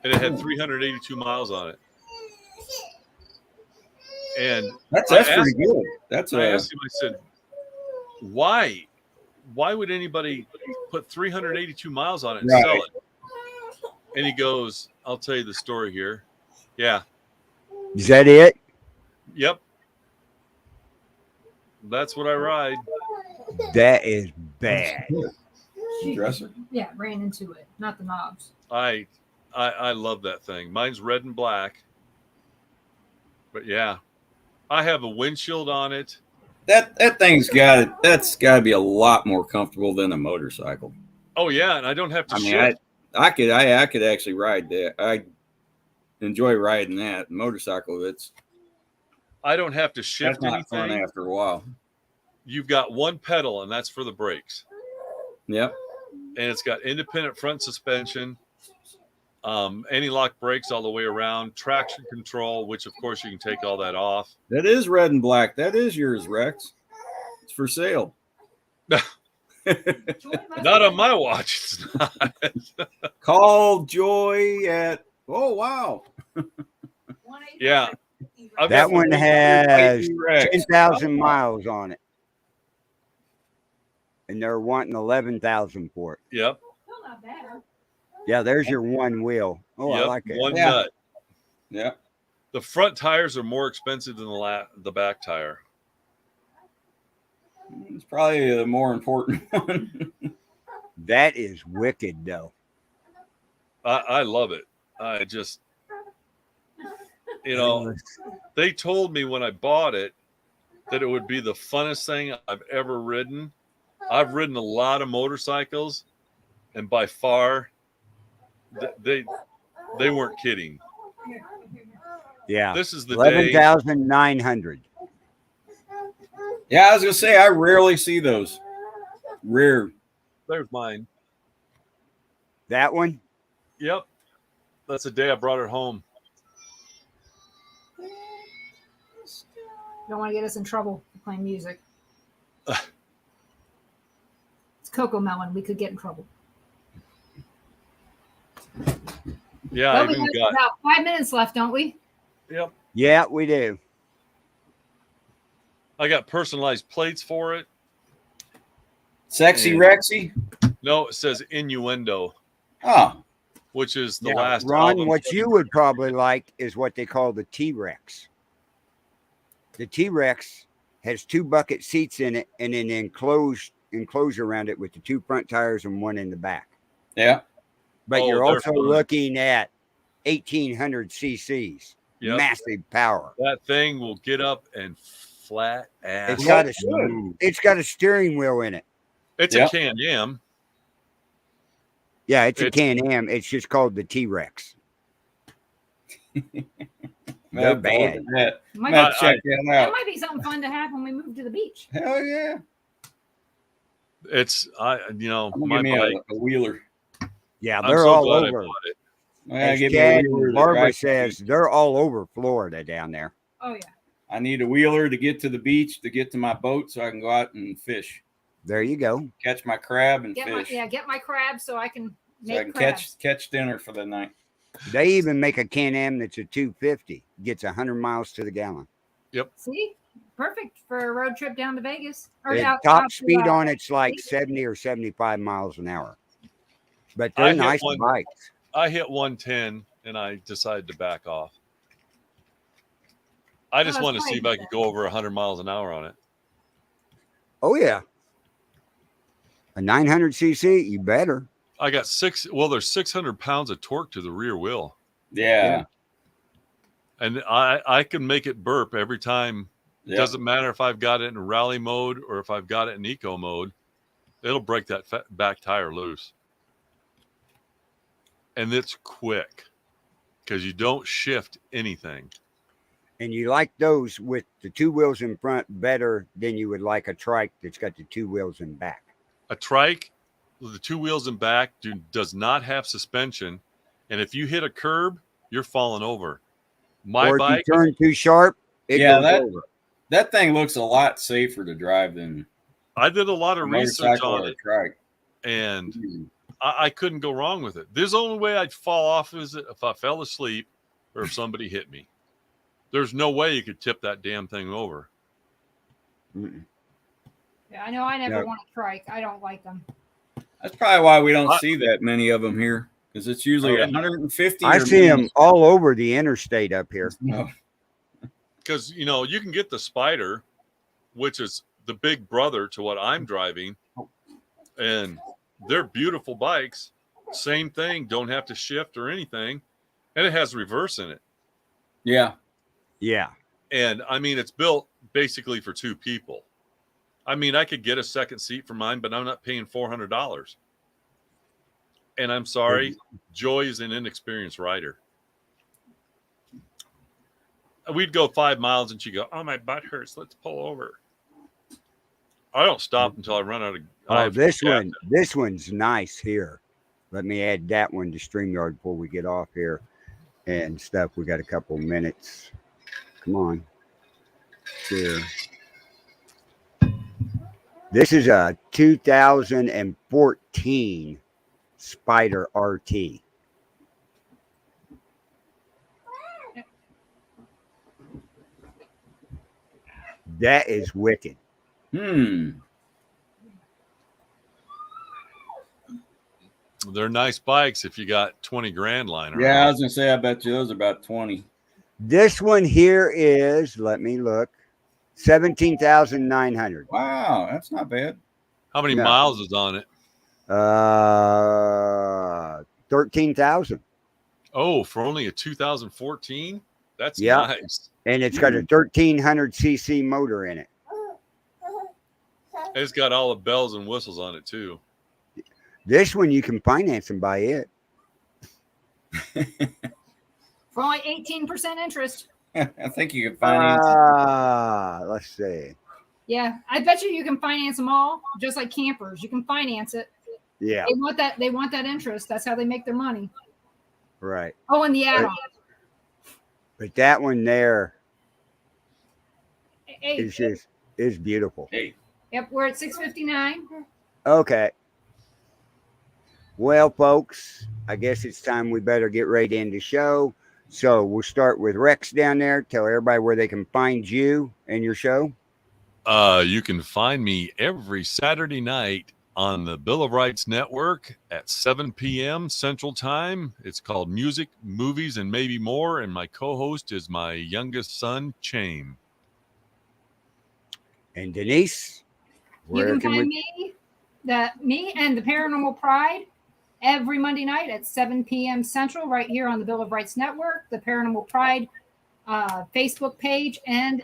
and it had 382 miles on it. And That's I pretty good. That's I asked him. I said, "Why? Why would anybody put 382 miles on it and Right. sell it?" And he goes, "I'll tell you the story here." Yeah. Is that it? Yep. That's what I ride. That is bad. dresser. Yeah, ran into it, not the knobs. I love that thing. Mine's red and black. But yeah, I have a windshield on it. That thing's got it. That's got to be a lot more comfortable than a motorcycle. Oh yeah, and I don't have to I mean, shift. I could actually ride that. I enjoy riding that motorcycle. I don't have to That's shift not fun anything. after a while. You've got one pedal, and that's for the brakes. Yep. And it's got independent front suspension, anti-lock brakes all the way around, traction control, which of course you can take all that off. That is red and black. That is yours, Rex. It's for sale. Not on my watch. It's not. Call Joy at. Oh wow. Yeah. I've That got one the- has Rex. 10,000 miles on it. And they're wanting 11,000 for it. Yep. Still not bad. Yeah, there's your one wheel. Oh, Yep. I like it. One Yeah. nut. Yeah. The front tires are more expensive than the back tire. It's probably the more important one. That is wicked, though. I love it. I just, they told me when I bought it that it would be the funnest thing I've ever ridden. I've ridden a lot of motorcycles, and by far, they weren't kidding. Yeah. This is the day. 11,900. Yeah, I was gonna say I rarely see those rear. There's mine. That one? Yep. That's the day I brought it home. Don't want to get us in trouble for playing music. It's Coco Melon. We could get in trouble. Yeah, Well, I we even have got. about 5 minutes left, don't we? Yep. Yeah, we do. I got personalized plates for it. Sexy And- Rexy. No, it says Innuendo, Oh, which is the Yeah, last Ron, album. what you would probably like is what they call the T-Rex. The T-Rex has 2 bucket seats in it and an enclosure around it with the 2 front tires and 1 in the back. Yeah. But Oh, you're they're also fun. looking at 1,800 cc's, Yep. massive power. That thing will get up and flat ass. It's got smooth. it's got a steering wheel in it. It's Yep. a Can-Am. Yeah, it's a It's- Can-Am. It's just called the T-Rex. They're Have to look bad. at that. Might Might be- check that that out. might be something fun to have when we move to the beach. Hell yeah. It's I'm gonna my give me bike. a wheeler. Yeah, I'm they're so all glad I over. bought it. Yeah, As give me a Chad wheeler and to Barbara drive to the says, beach. they're all over Florida down there. Oh yeah. I need a wheeler to get to the beach, to get to my boat so I can go out and fish. There you go. Catch my crab and Get fish. my crabs so I can So I make can crabs. catch dinner for the night. They even make a Can-Am that's a 250, gets 100 miles to the gallon. See, perfect for a road trip down to Vegas. Or The out top to, speed on it's like 70 or 75 miles an hour. But I they're hit nice one- bikes. I hit 110 and I decided to back off. I just that's want to see if I fine. could go over 100 miles an hour on it. Oh, yeah. A 900 cc, you better. I got there's 600 pounds of torque to the rear wheel. Yeah. And I can make it burp every time. It Yeah. doesn't matter if I've got it in rally mode or if I've got it in eco mode. It'll break that back tire loose. And it's quick because you don't shift anything. And you like those with the 2 wheels in front better than you would like a trike that's got the 2 wheels in back. A trike with the 2 wheels in back does not have suspension. And if you hit a curb, you're falling over. My or if bike, you turn too sharp, it Yeah, goes over. That thing looks a lot safer to drive than I did a lot a of research motorcycle on or a it, trike. and I couldn't go wrong with it. There's the only way I'd fall off is if I fell asleep or if somebody hit me. There's no way you could tip that damn thing over. Mm-mm. Yeah, I know. I never No. want a trike. I don't like them. That's probably why we don't see that many of them here, because it's usually Oh, 150. I or see them more. all over the interstate up here. No. Because, you can get the Spider, which is the big brother to what I'm driving, and they're beautiful bikes. Same thing, don't have to shift or anything, and it has reverse in it. Yeah. Yeah. And, I mean, it's built basically for 2 people. I mean, I could get a second seat for mine, but I'm not paying $400. And I'm sorry, Joy is an inexperienced rider. We'd go 5 miles and she'd go, "Oh, my butt hurts. Let's pull over." I don't stop until I run out of. I Oh, have this gas. one's nice here. Let me add that one to StreamYard before we get off here and stuff. We got a couple minutes. Come on. Here. This is a 2014 Spider RT. That is wicked. They're nice bikes if you got 20 grand lying around. Yeah, I was gonna say, I bet you those are about 20. This one here is, let me look, 17,900. Wow, that's not bad. How many No. miles is on it? 13,000. Oh, for only a 2014? That's Yeah. nice. And it's got a 1,300 cc motor in it. It's got all the bells and whistles on it too. This one you can finance and buy it. For only 18% interest. I think you can finance. Let's see. Yeah, I bet you can finance them all, just like campers. You can finance it. Yeah, They want that. They want that interest. That's how they make their money. right. Oh, and the add-on. But that one there Hey, is beautiful. Hey, yep, we're at 6:59. Okay. Well, folks, I guess it's time we better get right into the show. So we'll start with Rex down there. Tell everybody where they can find you and your show. You can find me every Saturday night on the Bill of Rights Network at 7 p.m. Central Time. It's called Music, Movies, and Maybe More. And my co-host is my youngest son, Chaim. And Denise, You where can can find we? me and the Paranormal Pride every Monday night at 7 p.m. Central, right here on the Bill of Rights Network, the Paranormal Pride Facebook page and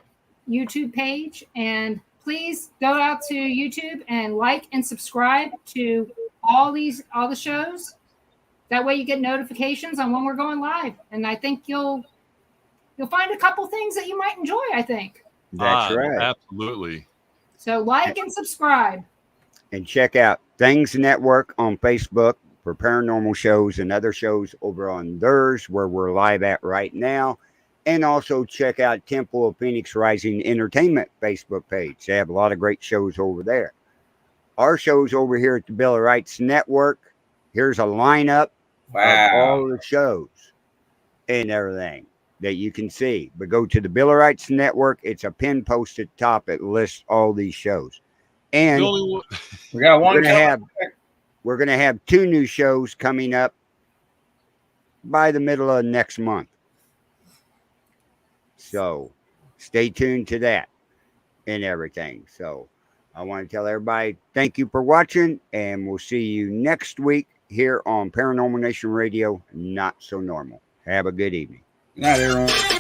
YouTube page. And please go out to YouTube and like and subscribe to all the shows. That way you get notifications on when we're going live. And I think you'll find a couple things that you might enjoy, I think. That's right. Absolutely. So like and subscribe. And check out Things Network on Facebook for paranormal shows and other shows over on theirs where we're live at right now. And also check out Temple of Phoenix Rising Entertainment Facebook page. They have a lot of great shows over there. Our shows over here at the Bill of Rights Network. Here's a lineup of all the shows and everything that you can see. But go to the Bill of Rights Network. It's a pin post at the top that lists all these shows. And we got one. We're gonna have 2 new shows coming up by the middle of next month. So stay tuned to that and everything. So I want to tell everybody thank you for watching, and we'll see you next week here on Paranormal Nation Radio, Not So Normal. Have a good evening. Good night, everyone.